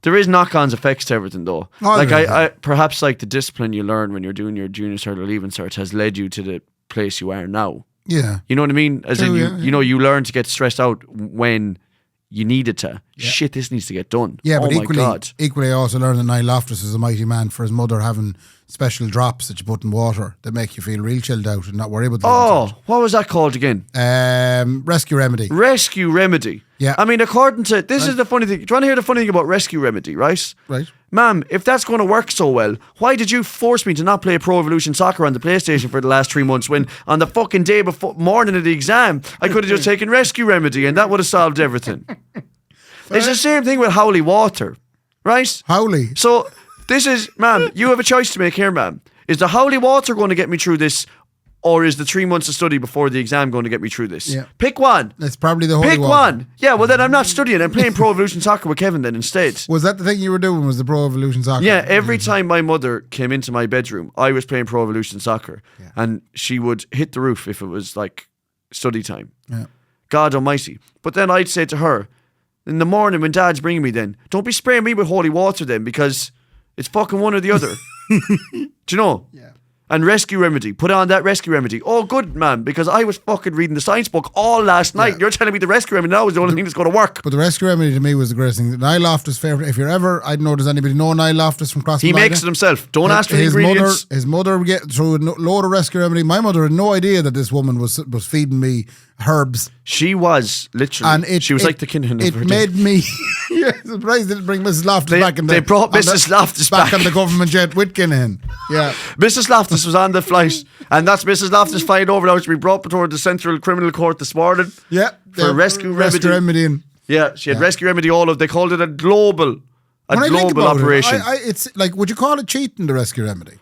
there is knock-ons effects to everything though. Oh, like there is, I perhaps like the discipline you learn when you're doing your junior cert or leaving cert has led you to the place you are now. Yeah. You know what I mean? As True, in yeah, you know, you learn to get stressed out when you needed to. Shit, this needs to get done. Yeah, oh but my God. equally I also learned that Niall Loftus is a mighty man for his mother having special drops that you put in water that make you feel real chilled out and not worry about the Oh, what was that called again? Rescue Remedy. Rescue Remedy. Yeah. I mean, according to this is the funny thing. Do you want to hear the funny thing about Rescue Remedy, right? Right. Ma'am, if that's going to work so well, why did you force me to not play Pro Evolution Soccer on the PlayStation for the last 3 months when on the fucking day before morning of the exam I could have just taken Rescue Remedy and that would have solved everything. It's the same thing with Howley Water, right? Howley. So this is, ma'am, you have a choice to make here, ma'am. Is the Howley Water going to get me through this, or is the 3 months of study before the exam going to get me through this? Yeah. Pick one. That's probably the holy Pick water. one. Yeah, well then I'm not studying. I'm playing Pro Evolution Soccer with Kevin then instead. Was that the thing you were doing? Was the Pro Evolution Soccer? Yeah, every time my mother came into my bedroom, I was playing Pro Evolution Soccer, and she would hit the roof if it was like study time. Yeah. God almighty. But then I'd say to her, in the morning when Dad's bringing me then, don't be spraying me with holy water then because it's fucking one or the other. Do you know? Yeah. And Rescue Remedy. Put on that Rescue Remedy. Oh, good, man, because I was fucking reading the science book all last night. Yeah. You're telling me the Rescue Remedy now is the only thing that's going to work. But the Rescue Remedy to me was the greatest thing. Niall Loftus' favourite. If you're ever, I don't know, does anybody know Niall Loftus from Cross? He makes it himself. Don't ask for the his ingredients. His mother would get through a load of Rescue Remedy. My mother had no idea that this woman was feeding me herbs. She was literally, And she was like the Kinhan It of her day. made me surprised they didn't bring Mrs. Loftus back. They brought Mrs. Loftus back. on the government jet with Kinahan. Yeah. Mrs. Loftus was on the flight, and that's Mrs. Loftus flying over now to be brought toward the Central Criminal Court this morning. Yeah. For Rescue Remedy. And Yeah, she had Rescue Remedy all of, they called it a global when I think about operation. It, it's like, would you call it cheating, the Rescue Remedy?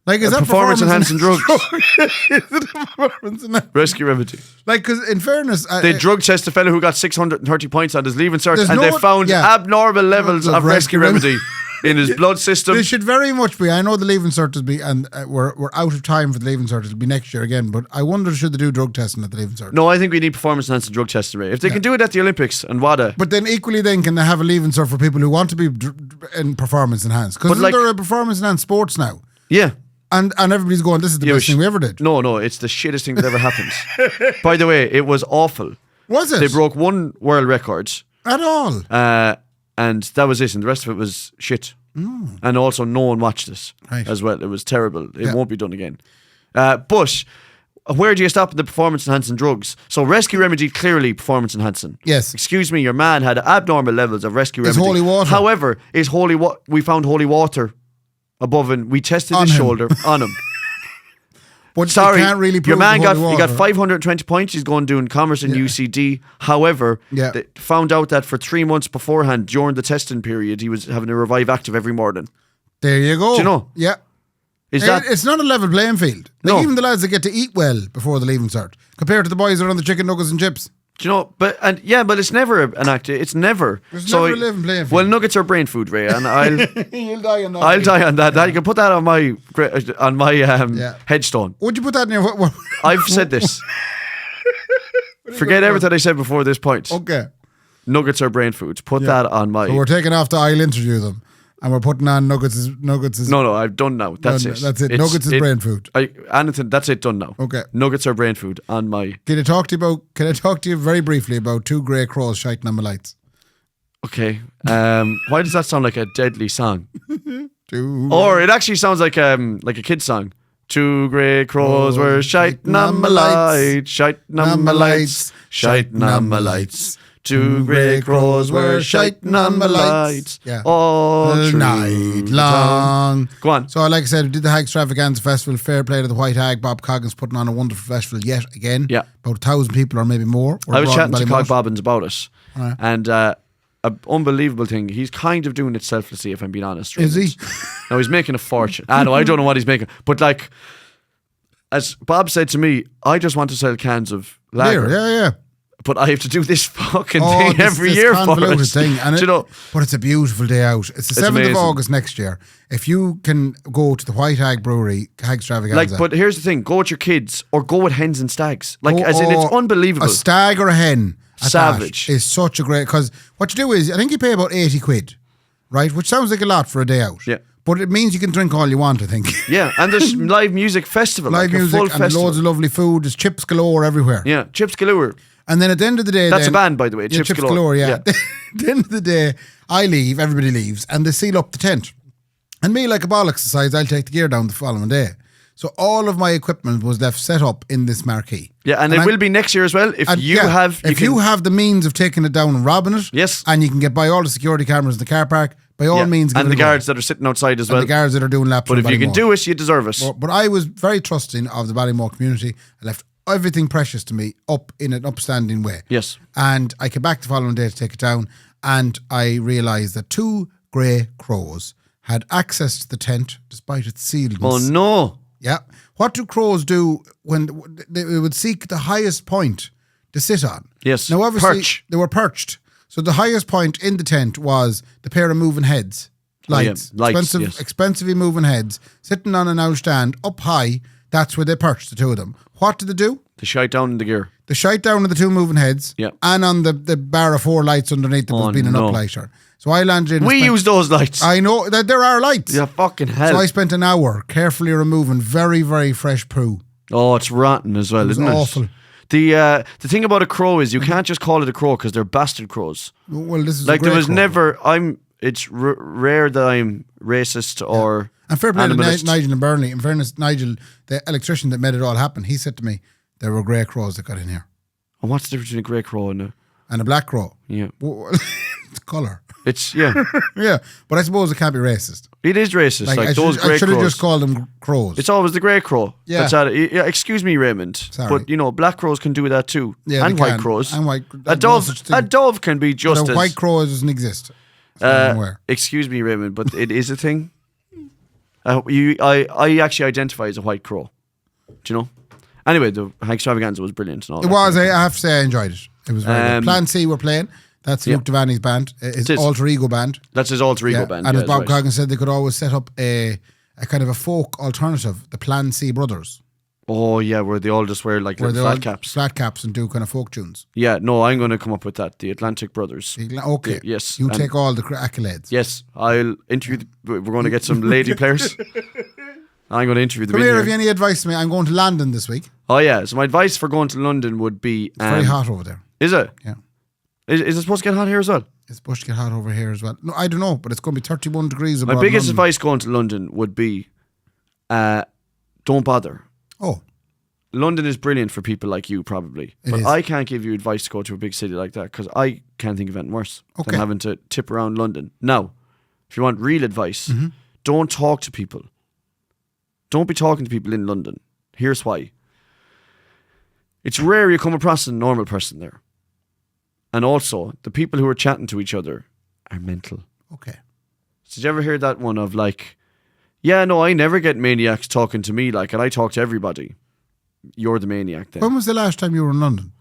Like, is that performance enhancing drugs. Is it performance enhancing? Rescue Remedy. Like, because in fairness, They drug test a fellow who got 630 points on his leaving cert, There's and no- they found yeah. abnormal levels of Rescue Remedy in his blood system. They should very much be. I know the leaving cert will be, and we're out of time for the leaving cert. It'll be next year again. But I wonder, should they do drug testing at the leaving cert? No, I think we need performance enhancing drug testing, Ray. If they can do it at the Olympics and WADA. But then equally, then can they have a leaving cert for people who want to be in performance enhanced? Because like- there are performance enhanced sports now, Yeah. and everybody's going, "This is the best thing we ever did." No, it's the shittest thing that ever happens. By the way, it was awful. Was it? They broke one world record, At all? and that was it, and the rest of it was shit. And also, no one watched it Right. as well. It was terrible. It Yeah. won't be done again. But where do you stop at the performance enhancing drugs? So Rescue Remedy, clearly performance enhancing. Yes. Excuse me, your man had abnormal levels of Rescue Is Remedy. holy water. However, we found holy water above and we tested On his him. shoulder on him. But Sorry, you can't really prove your man the got holy he got water. 520 points. He's going doing commerce in UCD. However, Yeah. they found out that for 3 months beforehand, during the testing period, he was having a Revive Active every morning. There you go. Do you know? Yeah. Is that It's not a level playing field. Like No. even the lads that get to eat well before the leaving cert, compared to the boys that are on the chicken nuggets and chips. do you know? But it's never an act. It's never. There's never a level playing field. Well, nuggets are brain food, Ray, and You'll die on that. I'll die on that. You can put that on my headstone. Would you put that in your? What? I've said this. Forget everything I said before this point. Okay. Nuggets are brain food. Put that on my. So we're taking off the I'll interview them, and we're putting on nuggets. Is No, I've done now. That's done. it. That's it. Nuggets is brain food. Anything. That's it. Done now. Okay. Nuggets are brain food on my. Can I talk to you very briefly about two grey crows shiting on my lights? Okay. Why does that sound like a deadly song? Two. Or it actually sounds like a kid's song. Two grey crows were shiting on my lights, shiting on my lights, shiting on my lights. Two grey crows were shiting on the lights. Yeah. All through night the long. town. Go on. So, like I said, we did the Hag Extravaganza Festival. Fair play to the White Hag. Bob Coggin's putting on a wonderful festival yet again. Yeah. About 1,000 people or maybe more. I was chatting to Cog Ballymote. Bobbins about it. Right. And an unbelievable thing. He's kind of doing it selflessly, if I'm being honest. Is he? Now, he's making a fortune. No, I don't know what he's making. But like, as Bob said to me, I just want to sell cans of lager. Yeah. But I have to do this fucking Oh, thing every year for convoluted it. thing. And Do you know? but it's a beautiful day out. It's the 7th amazing. of August next year. If you can go to the White Hag Brewery, Hag Extravaganza. Like, but here's the thing: go with your kids, or go with hens and stags. Like, as in, it's unbelievable. A stag or a hen at Savage. that is such a great, because what you do is, I think you pay about 80 quid, right? Which sounds like a lot for a day out. Yeah. But it means you can drink all you want, I think. Yeah, and there's live music festival, Live like music a full and festival. loads of lovely food. There's chips galore everywhere. Yeah, Chips Galore. And then at the end of the day, That's a band, by the way. Yeah, Chips Galore. yeah. At the end of the day, I leave, everybody leaves, and they seal up the tent. And me, like a bollocks decides I'll take the gear down the following day. So all of my equipment was left set up in this marquee. Yeah, and it will be next year as well. If you have, you have the means of taking it down and robbing it, Yes. and you can get by all the security cameras in the car park, by all means, give and it the a go. guards that are sitting outside as And well. the guards that are doing laps. But if you can do it, you deserve it. But I was very trusting of the Ballymore community. I left everything precious to me up in an upstanding way. Yes. And I came back the following day to take it down, and I realised that 2 grey crows had access to the tent despite its sealedness. Oh no! Yeah. What do crows do when they would seek the highest point to sit on? Yes. Now, obviously, Perch. they were perched. So the highest point in the tent was the pair of moving heads. Lights. Oh, yeah. Lights, yes. Expensively moving heads, sitting on an owl stand up high. That's where they perched, the two of them. What did they do? They shite down in the gear. They shite down on the 2 moving heads, Yeah. and on the bar of 4 lights underneath that was being an no. uplighter. So I landed in. and We spent- use those lights. I know that there are lights. Yeah, fucking hell. So I spent an hour carefully removing very, very fresh poo. Oh, it's rotten as well, was isn't awful. it? The thing about a crow is you can't just call it a crow because they're bastard crows. Well, this is Like, a great there was crow. never. It's rare that I'm racist or And fair play to animalist. Nigel and Burnley. In fairness, Nigel, the electrician that made it all happen, he said to me, there were grey crows that got in here. And what's the difference between a grey crow and a? And a black crow. Yeah, It's colour. it's yeah. Yeah. But I suppose it can't be racist. It is racist. Like I those grey should have crows. just called them crows. It's always the grey crow. Yeah. That's at it. Yeah, excuse me, Raymond. Sorry. But you know, black crows can do that too. Yeah, and they white can. crows. And white. A dove can be just But a as white crow doesn't exist. As far as I'm aware. excuse me, Raymond, but it is a thing. I actually identify as a white crow. Do you know? Anyway, the extravaganza was brilliant. And all It that was. kind of I have to say I enjoyed it. It was very good. Plan C were playing. That's Yeah. Luke Devaney's band. His is. alter ego band. That's his alter ego Yeah. band. And yeah, as Bob that's right. Coggin said, they could always set up a kind of a folk alternative, the Plan C Brothers, Oh yeah, where they all just wear like where little they flat caps. flat caps and do kind of folk tunes. Yeah, no, I'm going to come up with that. The Atlantic Brothers. Okay. Yes, You and- take all the accolades. Yes, I'll interview. We're going to get some lady players. I'm going to interview them. Come in here, here. if you have any advice to me. I'm going to London this week. Oh yeah, so my advice for going to London would be It's very hot over there. Is it? Yeah. Is it supposed to get hot here as well? It's supposed to get hot over here as well. No, I don't know, but it's going to be 31 degrees My above biggest London. advice going to London would be, don't bother. Oh, London is brilliant for people like you, probably. It But is. I can't give you advice to go to a big city like that because I can't think of anything worse Okay. than having to tip around London. Now, if you want real advice, Mm-hmm. don't talk to people. Don't be talking to people in London. Here's why. It's rare you come across a normal person there. And also, the people who are chatting to each other are mental. okay. Did you ever hear that one of like, yeah, no, I never get maniacs talking to me like, and I talk to everybody. You're the maniac then. When was the last time you were in London?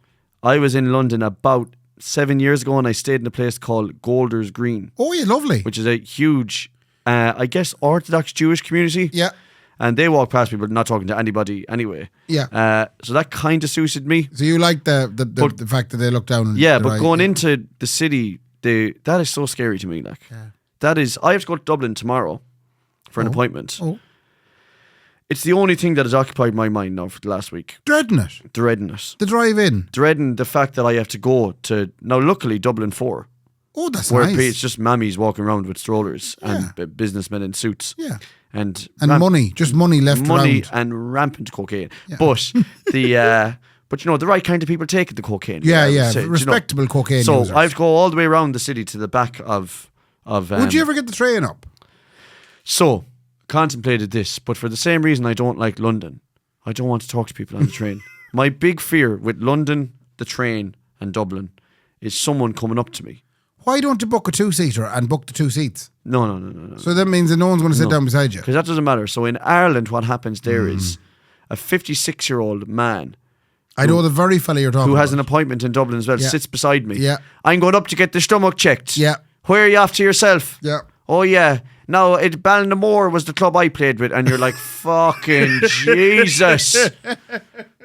I was in London about 7 years ago and I stayed in a place called Golders Green, Oh, yeah, lovely. which is a huge, I guess, Orthodox Jewish community. Yeah, And they walk past people not talking to anybody anyway. yeah. So that kind of suited me. So you like the But- the fact that they look down? And Yeah, their but eye- going into the city, that is so scary to me. Like, that is, I have to go to Dublin tomorrow for an appointment. Oh, It's the only thing that has occupied my mind now for the last week. dreading it. Dreading it. The drive-in. Dreading the fact that I have to go to, now luckily Dublin 4, Oh, that's where nice. it's just mammies walking around with strollers and businessmen in suits. Yeah. And And money, just money left money around. and rampant cocaine. But the But the right kind of people taking the cocaine. Yeah, I would yeah, say, respectable cocaine So users. I have to go all the way around the city to the back of. Would you ever get the train up? So contemplated this, but for the same reason I don't like London. I don't want to talk to people on the train. My big fear with London, the train, and Dublin is someone coming up to me. Why don't you book a 2-seater and book the 2 seats? No. So that means that no one's going to sit down beside you. Because that doesn't matter. So in Ireland, what happens there is a 56-year-old man I know the very fella you're talking who about. has an appointment in Dublin as well sits beside me. Yeah. I'm going up to get the stomach checked. Yeah. Where are you off to yourself? Yeah. Oh, yeah. No, Ballinamore was the club I played with. And you're like, fucking Jesus.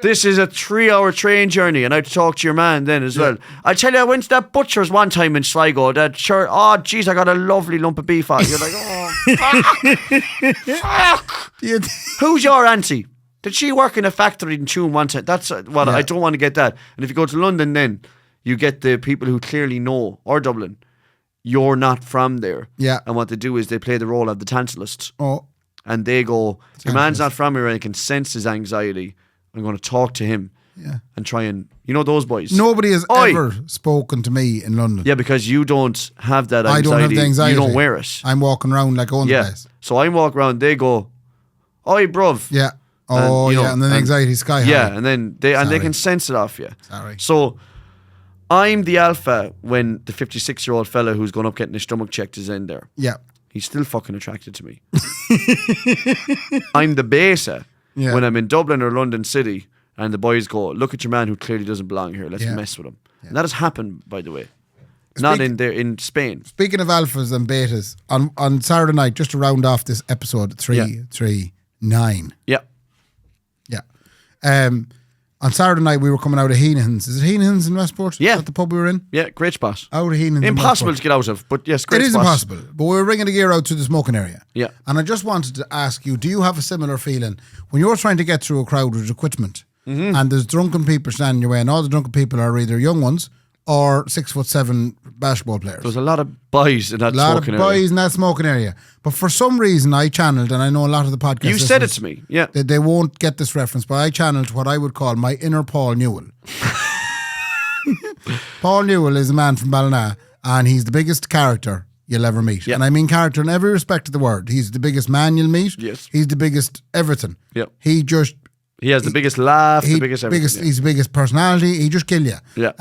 This is a 3-hour train journey. And I'd talk to your man then as well. I tell you, I went to that butcher's one time in Sligo. That shirt, oh, jeez, I got a lovely lump of beef on it. You're like, oh, fuck. Who's your auntie? Did she work in a factory in Tune one time? That's what I don't want to get that. And if you go to London, then you get the people who clearly know, or Dublin, you're not from there. Yeah. And what they do is they play the role of the tantalist. Oh. And they go, your man's not from here and I can sense his anxiety. I'm going to talk to him. Yeah. And try and, those boys. Nobody has Oi. ever spoken to me in London. Yeah, because you don't have that anxiety. I don't have the anxiety. You don't wear it. I'm walking around like I own the place. So I walk around, they go, oi, bruv. Yeah. Oh, And, and then anxiety sky high. Yeah, and then they can sense it off you. Sorry. So I'm the alpha when the 56-year-old fella who's going up getting his stomach checked is in there. Yeah. He's still fucking attracted to me. I'm the beta when I'm in Dublin or London City and the boys go, look at your man who clearly doesn't belong here. Let's mess with him. Yeah. And that has happened, by the way. Not in Spain. Speaking of alphas and betas, on Saturday night, just to round off this episode 339. Yeah. Yeah. On Saturday night, we were coming out of Heenan's. Is it Heenan's in Westport? Yeah. Is that the pub we were in? Yeah, great spot. Out of Heenan's. Impossible to get out of, but yes, great spot. It is spot. impossible, but we were bringing the gear out to the smoking area. Yeah. And I just wanted to ask you, do you have a similar feeling when you're trying to get through a crowd with equipment and there's drunken people standing in your way and all the drunken people are either young ones or 6'7" basketball players? There's a lot of boys in that smoking area. A lot of boys in that smoking area. But for some reason, I channeled, and I know a lot of the podcast You said it to me, yeah. They won't get this reference, but I channeled what I would call my inner Paul Newell. Paul Newell is a man from Ballina, and he's the biggest character you'll ever meet. Yep. And I mean character in every respect of the word. He's the biggest man you'll meet. Yes. He's the biggest everything. Yep. He has the biggest laugh, the biggest everything. He's the biggest personality. He just kill you. Yeah.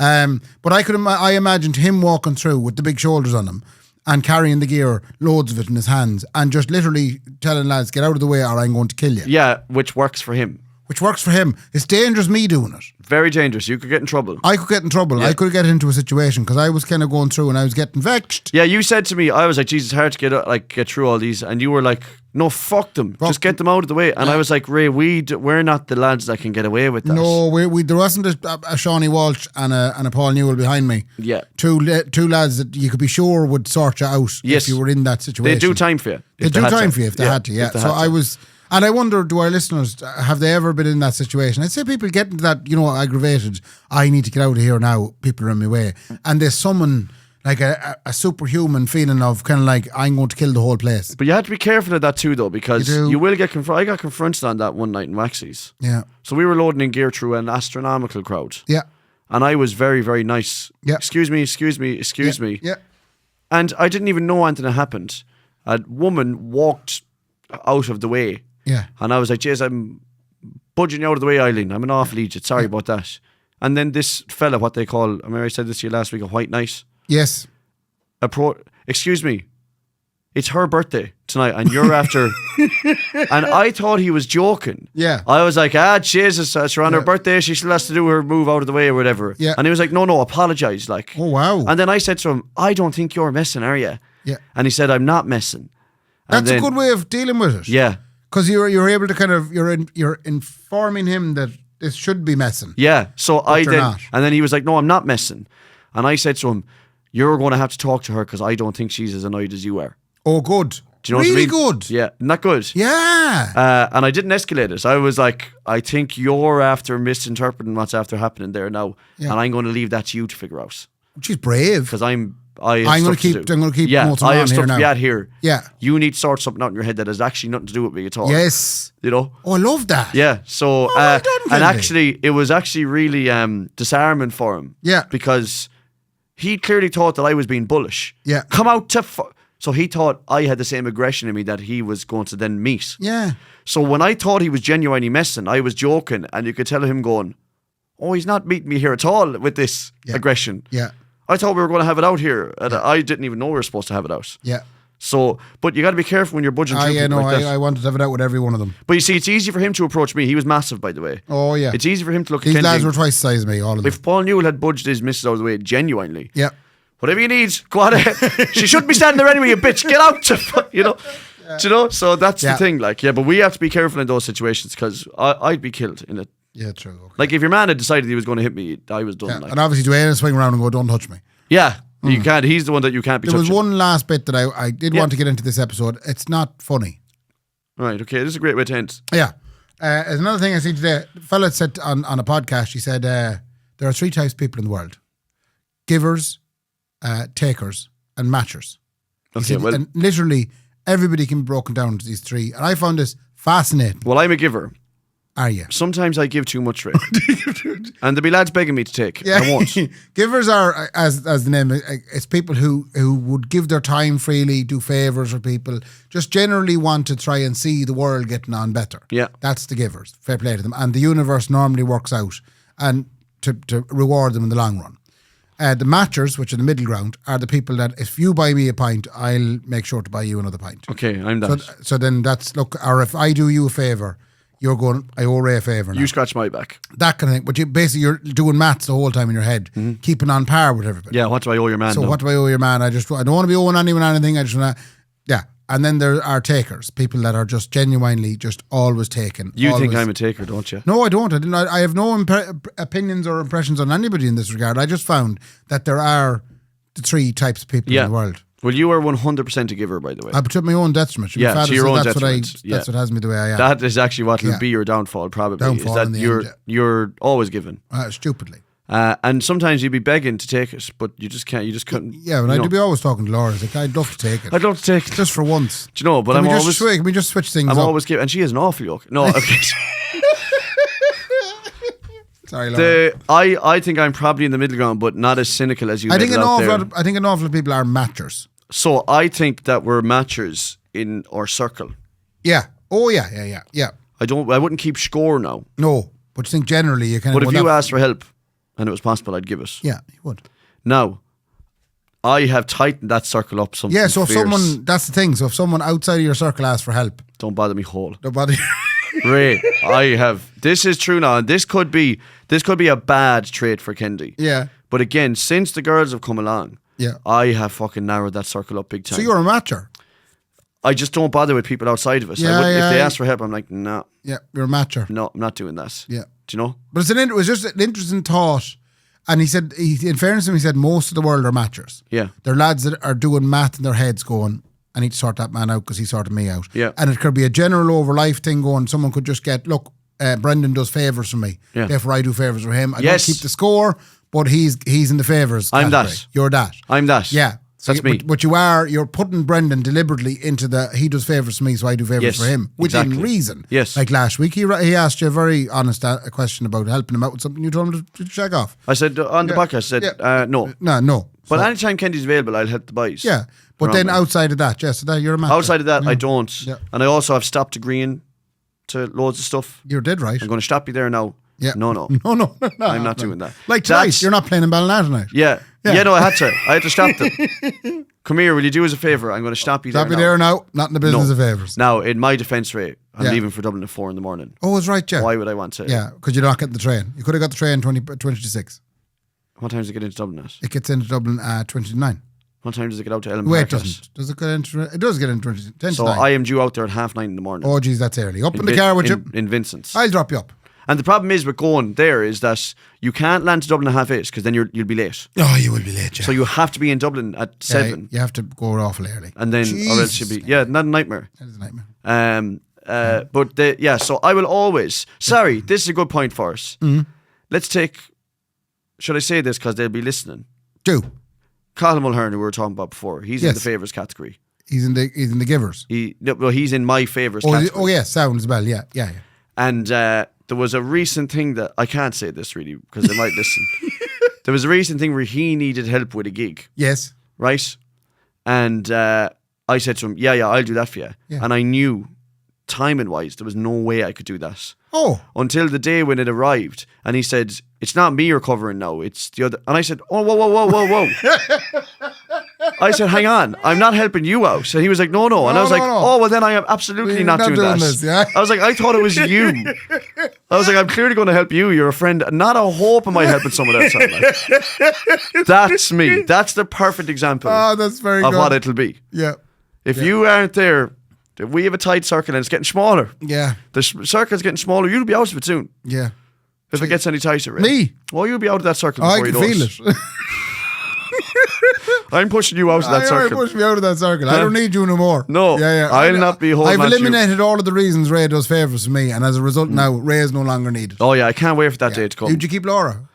But I imagined him walking through with the big shoulders on him and carrying the gear, loads of it in his hands, and just literally telling lads, get out of the way or I'm going to kill you. Yeah, which works for him. Which works for him. It's dangerous me doing it. Very dangerous. You could get in trouble. I could get in trouble. Yeah. I could get into a situation because I was kind of going through and I was getting vexed. Yeah, you said to me, I was like, Jesus, it's hard to get through all these. And you were like, no, fuck them. Just get them out of the way. And I was like, Ray, we're not the lads that can get away with that. No, there wasn't a Shawnee Walsh and a Paul Newell behind me. Yeah. Two lads that you could be sure would sort you out if you were in that situation. They do time for you. They do time for you if they had to, yeah. So I was... And I wonder, do our listeners, have they ever been in that situation? I'd say people get into that, aggravated, I need to get out of here now, people are in my way. And there's someone, like a superhuman feeling of kind of like, I'm going to kill the whole place. But you have to be careful of that too, though, because you will get confronted. I got confronted on that one night in Waxy's. Yeah. So we were loading in gear through an astronomical crowd. Yeah. And I was very, very nice. Yeah. Excuse me. Yeah. And I didn't even know anything had happened. A woman walked out of the way. Yeah. And I was like, Jeez, I'm budging you out of the way, Eileen. I'm an awful idiot. Sorry about that. And then this fella, what they call, I remember I said this to you last week, a white knight. Yes. Excuse me. It's her birthday tonight and you're after... And I thought he was joking. Yeah. I was like, Jesus, it's on her birthday. She still has to do her move out of the way or whatever. Yeah. And he was like, no, apologise. Like, oh, wow. And then I said to him, I don't think you're messing, are you? Yeah. And he said, I'm not messing. And That's a good way of dealing with it. Yeah. Because you're able to kind of, you're informing him that this should be messing. Yeah. So I you're then, not. and then he was like, no, I'm not messing. And I said to him, you're going to have to talk to her because I don't think she's as annoyed as you are. Oh, good. Do you know really what I mean? good. Yeah. Not good. Yeah. And I didn't escalate it. I was like, I think you're after misinterpreting what's after happening there now. Yeah. And I'm going to leave that to you to figure out. She's brave. Because I'm I have I'm going stuff to do. keep Yeah, motoring I have on stuff here to now. be at here. Yeah. You need to sort something out in your head that has actually nothing to do with me at all. Yes. You know? Oh, I love that. Yeah. So, well done, and Kendy. actually, it was actually really disarming for him. Yeah. Because he clearly thought that I was being bullish. Yeah. Come out to. So he thought I had the same aggression in me that he was going to then meet. Yeah. So when I thought he was genuinely messing, I was joking, and you could tell him going, "Oh, he's not meeting me here at all with this aggression." Yeah. I thought we were going to have it out here. And I didn't even know we were supposed to have it out. Yeah. So, but you got to be careful when you're budging through people like that. I wanted to have it out with every one of them. But you see, it's easy for him to approach me. He was massive, by the way. Oh, yeah. It's easy for him to look These at lads Kendy. were twice the size of me, all of them. If Paul Newell had budged his missus out of the way genuinely, Yeah. whatever you need, go on ahead. She shouldn't be standing there anyway, you bitch. Get out, you know. Do you know? So that's the thing. Like, yeah, but we have to be careful in those situations because I'd be killed in it. Yeah, true. Okay. Like if your man had decided he was going to hit me, I was done. Yeah. Like. And obviously, Dwayne will swing around and go, "Don't touch me." Yeah, you can't. He's the one that you can't be There touching. was one last bit that I did want to get into this episode. It's not funny. Right. Okay. This is a great way to end. Yeah. There's another thing I see today. The fella said on a podcast, he said, there are 3 types of people in the world: givers, takers, and matchers. He Okay. said, Well, and literally everybody can be broken down into these 3. And I found this fascinating. well, I'm a giver. Are you? Sometimes I give too much, Ray. And there'll be lads begging me to take. Yeah. I won't. Givers are, as the name, it's people who would give their time freely, do favours for people, just generally want to try and see the world getting on better. Yeah. That's the givers. Fair play to them. And the universe normally works out and to reward them in the long run. The matchers, which are the middle ground, are the people that if you buy me a pint, I'll make sure to buy you another pint. Okay, I'm that. So then that's, look, or if I do you a favour, you're going, I owe Ray a favour now. You scratch my back. That kind of thing. But you're doing maths the whole time in your head, keeping on par with everybody. Yeah, what do I owe your man? So now? what do I owe your man? I don't want to be owing anyone anything. I just want to, yeah. And then there are takers, people that are just genuinely just always taking. You think always. I'm a taker, don't you? No, I don't. I have no opinions or impressions on anybody in this regard. I just found that there are the 3 types of people in the world. Well, you are 100% a giver, by the way. I put my own detriment. Yeah, my to your own that's detriment. That's what has me the way I am. That is actually what will be your downfall, probably. Downfall is in that the end, you're always giving. Stupidly. And sometimes you'd be begging to take it, but you just can't. You just couldn't. Yeah, but I'd be always talking to Laura. Like, I'd love to take it. I'd love to take it. Just for once. Do you know, but Can I'm we always. Can we just switch things I'm up? always giving. And she has an awful look. No, okay. Sorry, Laura. I think I'm probably in the middle ground, but not as cynical as you. I think an out there. awful lot of people are matchers. So I think that we're matchers in our circle. Yeah. Oh yeah. I wouldn't keep score now. No, but I think generally you kind But of. if you asked for help and it was possible, I'd give it. Yeah, you would. Now, I have tightened that circle up something. Yeah, so if fierce. someone, that's the thing. So if someone outside of your circle asks for help, Don't bother me whole. don't bother. Ray, I have. This is true now, and this could be a bad trait for Kendy. Yeah. But again, since the girls have come along, Yeah. I have fucking narrowed that circle up big time. So you're a matcher. I just don't bother with people outside of us. Yeah, If they ask for help, I'm like, no, Yeah, you're a matcher. I'm not doing that. Yeah. Do you know? But it was just an interesting thought. And he said, in fairness to him, he said most of the world are matchers. Yeah. They're lads that are doing math in their heads going, I need to sort that man out because he sorted me out. Yeah. And it could be a general over life thing going, someone could just get, look, Brendan does favours for me. Yeah. Therefore I do favours for him. I Yes. don't keep the score, but he's in the favours I'm category. that. You're that. I'm that. Yeah. So That's me. But you're putting Brendan deliberately into he does favours for me, so I do favours Yes, for him. Within exactly. reason. Yes. Like last week, he asked you a very honest a question about helping him out with something you told him to check off. I said on the podcast, I said, no. No. But So- anytime Kendy's available, I'll help the boys. yeah. But around then me. outside of that, yes, you're a matcher. Outside of that, I don't. Yeah. And I also have stopped agreeing to loads of stuff. You're dead right. I'm going to stop you there now. Yeah. No. No. I'm not doing that. Like tonight, That's- you're not playing in Ballina tonight. Yeah. Yeah. Yeah, no, I had to stop them. Come here, will you do us a favour? I'm going to stop you Stop there you now. there now, not in the business No. of favours. Now, in my defence rate, I'm Yeah. leaving for Dublin at 4 a.m. Oh, it's right, yeah. Why would I want to? Yeah, because you're not getting the train. You could have got the train 20 to 6. What time does it get into Dublin at? It gets into Dublin at 20 to 9. What time does it get out to Ellen Wait, it Park at? doesn't. Does it get into? It does get into 20, 10 So to 9. I am due out there at 9:30 in the morning. Oh, geez, that's early. Up in the Vin- car with you. in Vincent's. I'll drop you up. And the problem is with going there is that you can't land to Dublin at 8:30 because then you'll be late. Oh, you will be late, yeah. So you have to be in Dublin at Yeah, 7. you have to go awful early. And then, or else you'll be, not a nightmare. That is a nightmare. But so I will always, sorry, this is a good point for us. Mm-hmm. Let's take, should I say this because they'll be listening? Do. Colin Mulhern, who we were talking about before, he's in Yes. the favourites category. He's in the givers. He's in my favourites category. Yeah, sound as well. Yeah. And there was a recent thing that I can't say this really because they might listen. There was a recent thing where he needed help with a gig, Yes. right? And I said to him, yeah, I'll do that for you. Yeah. And I knew, timing wise, there was no way I could do that. Oh. Until the day when it arrived, and he said, "It's not me you're covering now, it's the other." And I said, "Oh, whoa. I said, "Hang on, I'm not helping you out." And he was like, "No." And I was like, no. "Oh, well, then I am absolutely You're not not doing that." doing this, yeah? I was like, "I thought it was you." I was like, "I'm clearly going to help you. You're a friend. Not a hope am I helping someone else out." Like. That's me. That's the perfect example Oh, that's very of good. what it'll be. Yeah. If you aren't there, if we have a tight circle and it's getting smaller. Yeah. The circle's getting smaller. You'll be out of it soon. Yeah. If it gets any tighter. Right? Me? Oh, you'll be out of that circle I before can you know feel it. I'm pushing you out of that circle. Push me out of that circle. I don't need you no more. No, I'll not be holding I've on to you. eliminated all of the reasons Ray does favours for me, and as a result now, Ray is no longer needed. Oh yeah, I can't wait for that day to come. Did you keep Laura?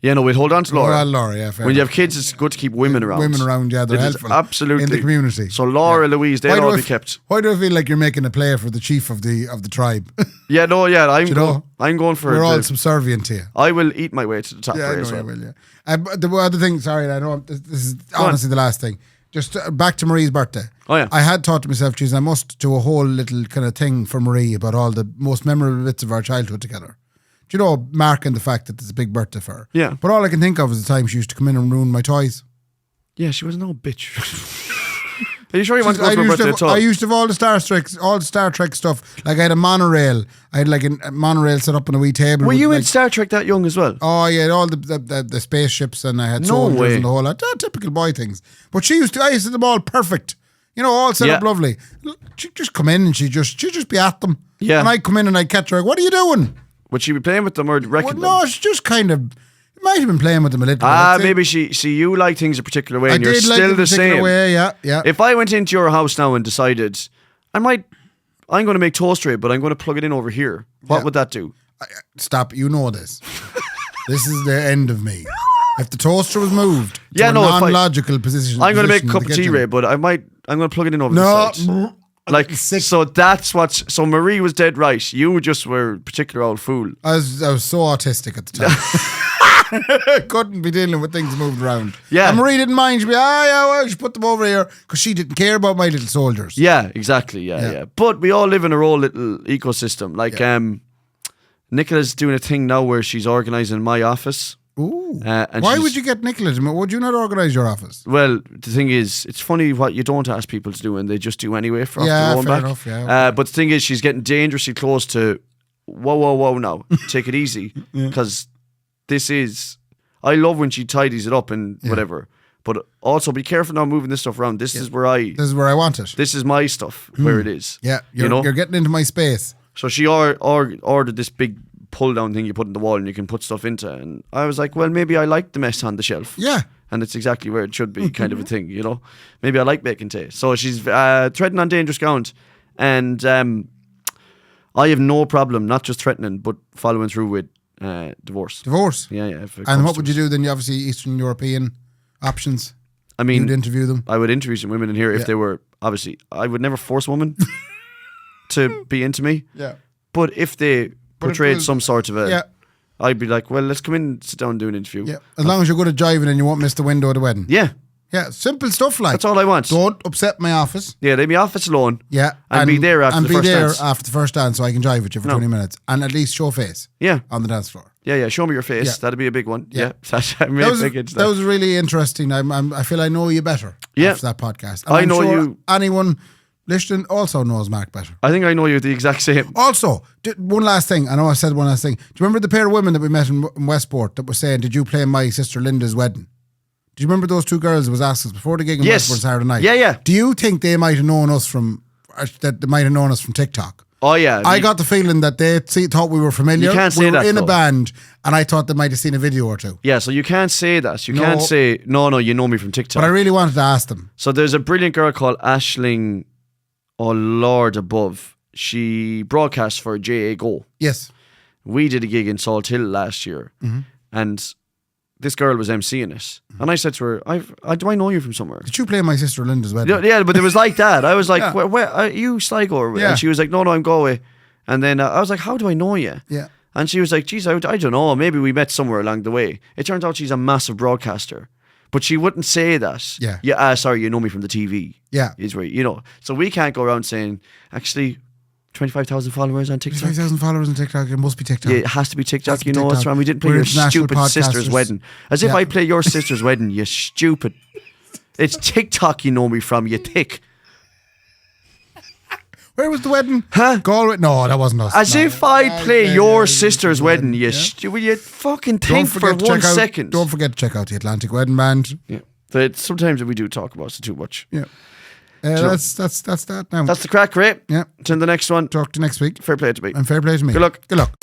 Yeah, no, we'd hold on to Laura. Well, Laura, yeah, fair When you enough. have kids, it's good to keep women around. Women around, yeah, they're It is helpful. absolutely in the community. So Laura, Louise, they'll all be kept. Why do I feel like you're making a play for the chief of the tribe? Yeah, no, yeah, I'm going for We're all it. subservient to you. I will eat my way to the top. Yeah, I Ray, know as you well. will, yeah. But the other thing, sorry, I know this is honestly the last thing. Just back to Marie's birthday. Oh, yeah. I had thought to myself, geez, I must do a whole little kind of thing for Marie about all the most memorable bits of our childhood together. Do you know, marking the fact that it's a big birthday for her. Yeah. But all I can think of is the time she used to come in and ruin my toys. Yeah, she was no bitch. Are you sure you want to go for a birthday at all? I used to have all the Star Trek stuff. Like I had a monorail. I had like a monorail set up on a wee table. Were with, you in like, Star Trek that young as well? Oh, yeah, all the spaceships, and I had No soldiers way. and the whole lot. Typical boy things. But I used to have them all perfect. You know, all set up Yeah. lovely. She'd just come in and she'd just be at them. Yeah. And I'd come in and I'd catch her. Like, what are you doing? Would she be playing with them or wrecking Well, them? no, she just kind of might have been playing with them a little. Ah, I'd say. maybe she. See, you like things a particular way, I and you're did like still it a the particular same. way, yeah. If I went into your house now and decided, I'm going to make toast tray, but I'm going to plug it in over here. What Yeah. would that do? Stop, you know this. This is the end of me. If the toaster was moved to a if I- non-logical position, I'm going to make a position in cup the of tea, kitchen- Ray, but I'm going to plug it in over No, the side. Like, so that's what's. So Marie was dead right. You just were a particular old fool. I was so autistic at the time. I couldn't be dealing with things moved around. Yeah. And Marie didn't mind. She'd be, well, just put them over here, because she didn't care about my little soldiers. Yeah, exactly. Yeah. But we all live in our own little ecosystem. Like, Nicola's doing a thing now where she's organising my office. Ooh. And Why she's- would you get Nicola? Would you not organise your office? Well, the thing is, it's funny what you don't ask people to do and they just do anyway for off their own fair back. enough, yeah. But the thing is, she's getting dangerously close to, whoa now, take it easy. Because this is, I love when she tidies it up and whatever. But also be careful now moving this stuff around. This is where This is where I want it. this is my stuff, where it is. Yeah, you know? you're getting into my space. So she ordered this big pull down thing you put in the wall and you can put stuff into. And I was like, well, maybe I like the mess on the shelf. Yeah. And it's exactly where it should be, kind of a thing, you know. Maybe I like making tea. So she's threatening on dangerous ground, and I have no problem not just threatening but following through with divorce. Divorce. Yeah. If it And comes what to would it. you do then? You obviously Eastern European options. I mean, You'd interview them. I would interview some women in here if Yeah. they were obviously. I would never force a woman to be into me, Yeah. but if they portrayed was- some sort of a, Yeah. I'd be like, well, let's come in and sit down and do an interview. Yeah. As long as you're good at jiving and you won't miss the window of the wedding. Yeah, Yeah. Simple stuff like. that's all I want. Don't upset my office. Yeah, leave me office alone. Yeah. And be there after and the be first there dance. after the first dance so I can jive with you for No. 20 minutes. And at least show face Yeah, on the dance floor. yeah. Show me your face. Yeah. That'd be a big one. Yeah. Yeah, I'm really big into That was really interesting. I feel I know you better Yeah. after that podcast. And I I'm know sure you- anyone listening also knows Mark better. I think I know you the exact same. Also, one last thing. I know I said one last thing. Do you remember the pair of women that we met in Westport that were saying, did you play my sister Linda's wedding? Do you remember those two girls that was asked us before the gig in Yes. Westport Saturday night? Yeah. Do you think they might have known us from TikTok? Oh yeah, I got the feeling that they thought we were familiar. You can't say we were that, in a though. band, and I thought they might have seen a video or two. Yeah, so you can't say that. You No. can't say no. You know me from TikTok. But I really wanted to ask them. So there's a brilliant girl called Aisling. Oh Lord above. She broadcasts for JA Go. Yes. We did a gig in Salt Hill last year, Mm-hmm. and this girl was emceeing it, and I said to her, do I know you from somewhere? Did you play My Sister Linda's wedding? Yeah, but it was like that. I was like, Yeah. where are you Sligo? Yeah. And she was like, no, I'm Galway. And then I was like, how do I know you? Yeah. And she was like, geez, I don't know. Maybe we met somewhere along the way. It turns out she's a massive broadcaster. But she wouldn't say that. Yeah. Sorry, you know me from the TV. Yeah. Is where, you know. So we can't go around saying, actually, 25,000 followers on TikTok. 5,000 followers on TikTok. It must be TikTok. Yeah, it has to be TikTok. Has to be You know what's TikTok. wrong? We didn't play We're your international stupid sister's podcasters. wedding. As if Yeah. I play your sister's wedding, you stupid. It's TikTok you know me from, you thick. Where was the wedding? Huh? Galway? No, that wasn't us. As No. if I'd play Yeah, your yeah, sister's yeah. wedding, you Yeah. will you fucking Don't think for forget to 1 check out- second. Don't forget to check out the Atlantic Wedding Band. Yeah. But sometimes we do talk about it too much. Yeah. So- That's that now. That's the crack, right? Yeah. Till the next one. Talk to you next week. Fair play to me. And fair play to me. Good luck. Good luck.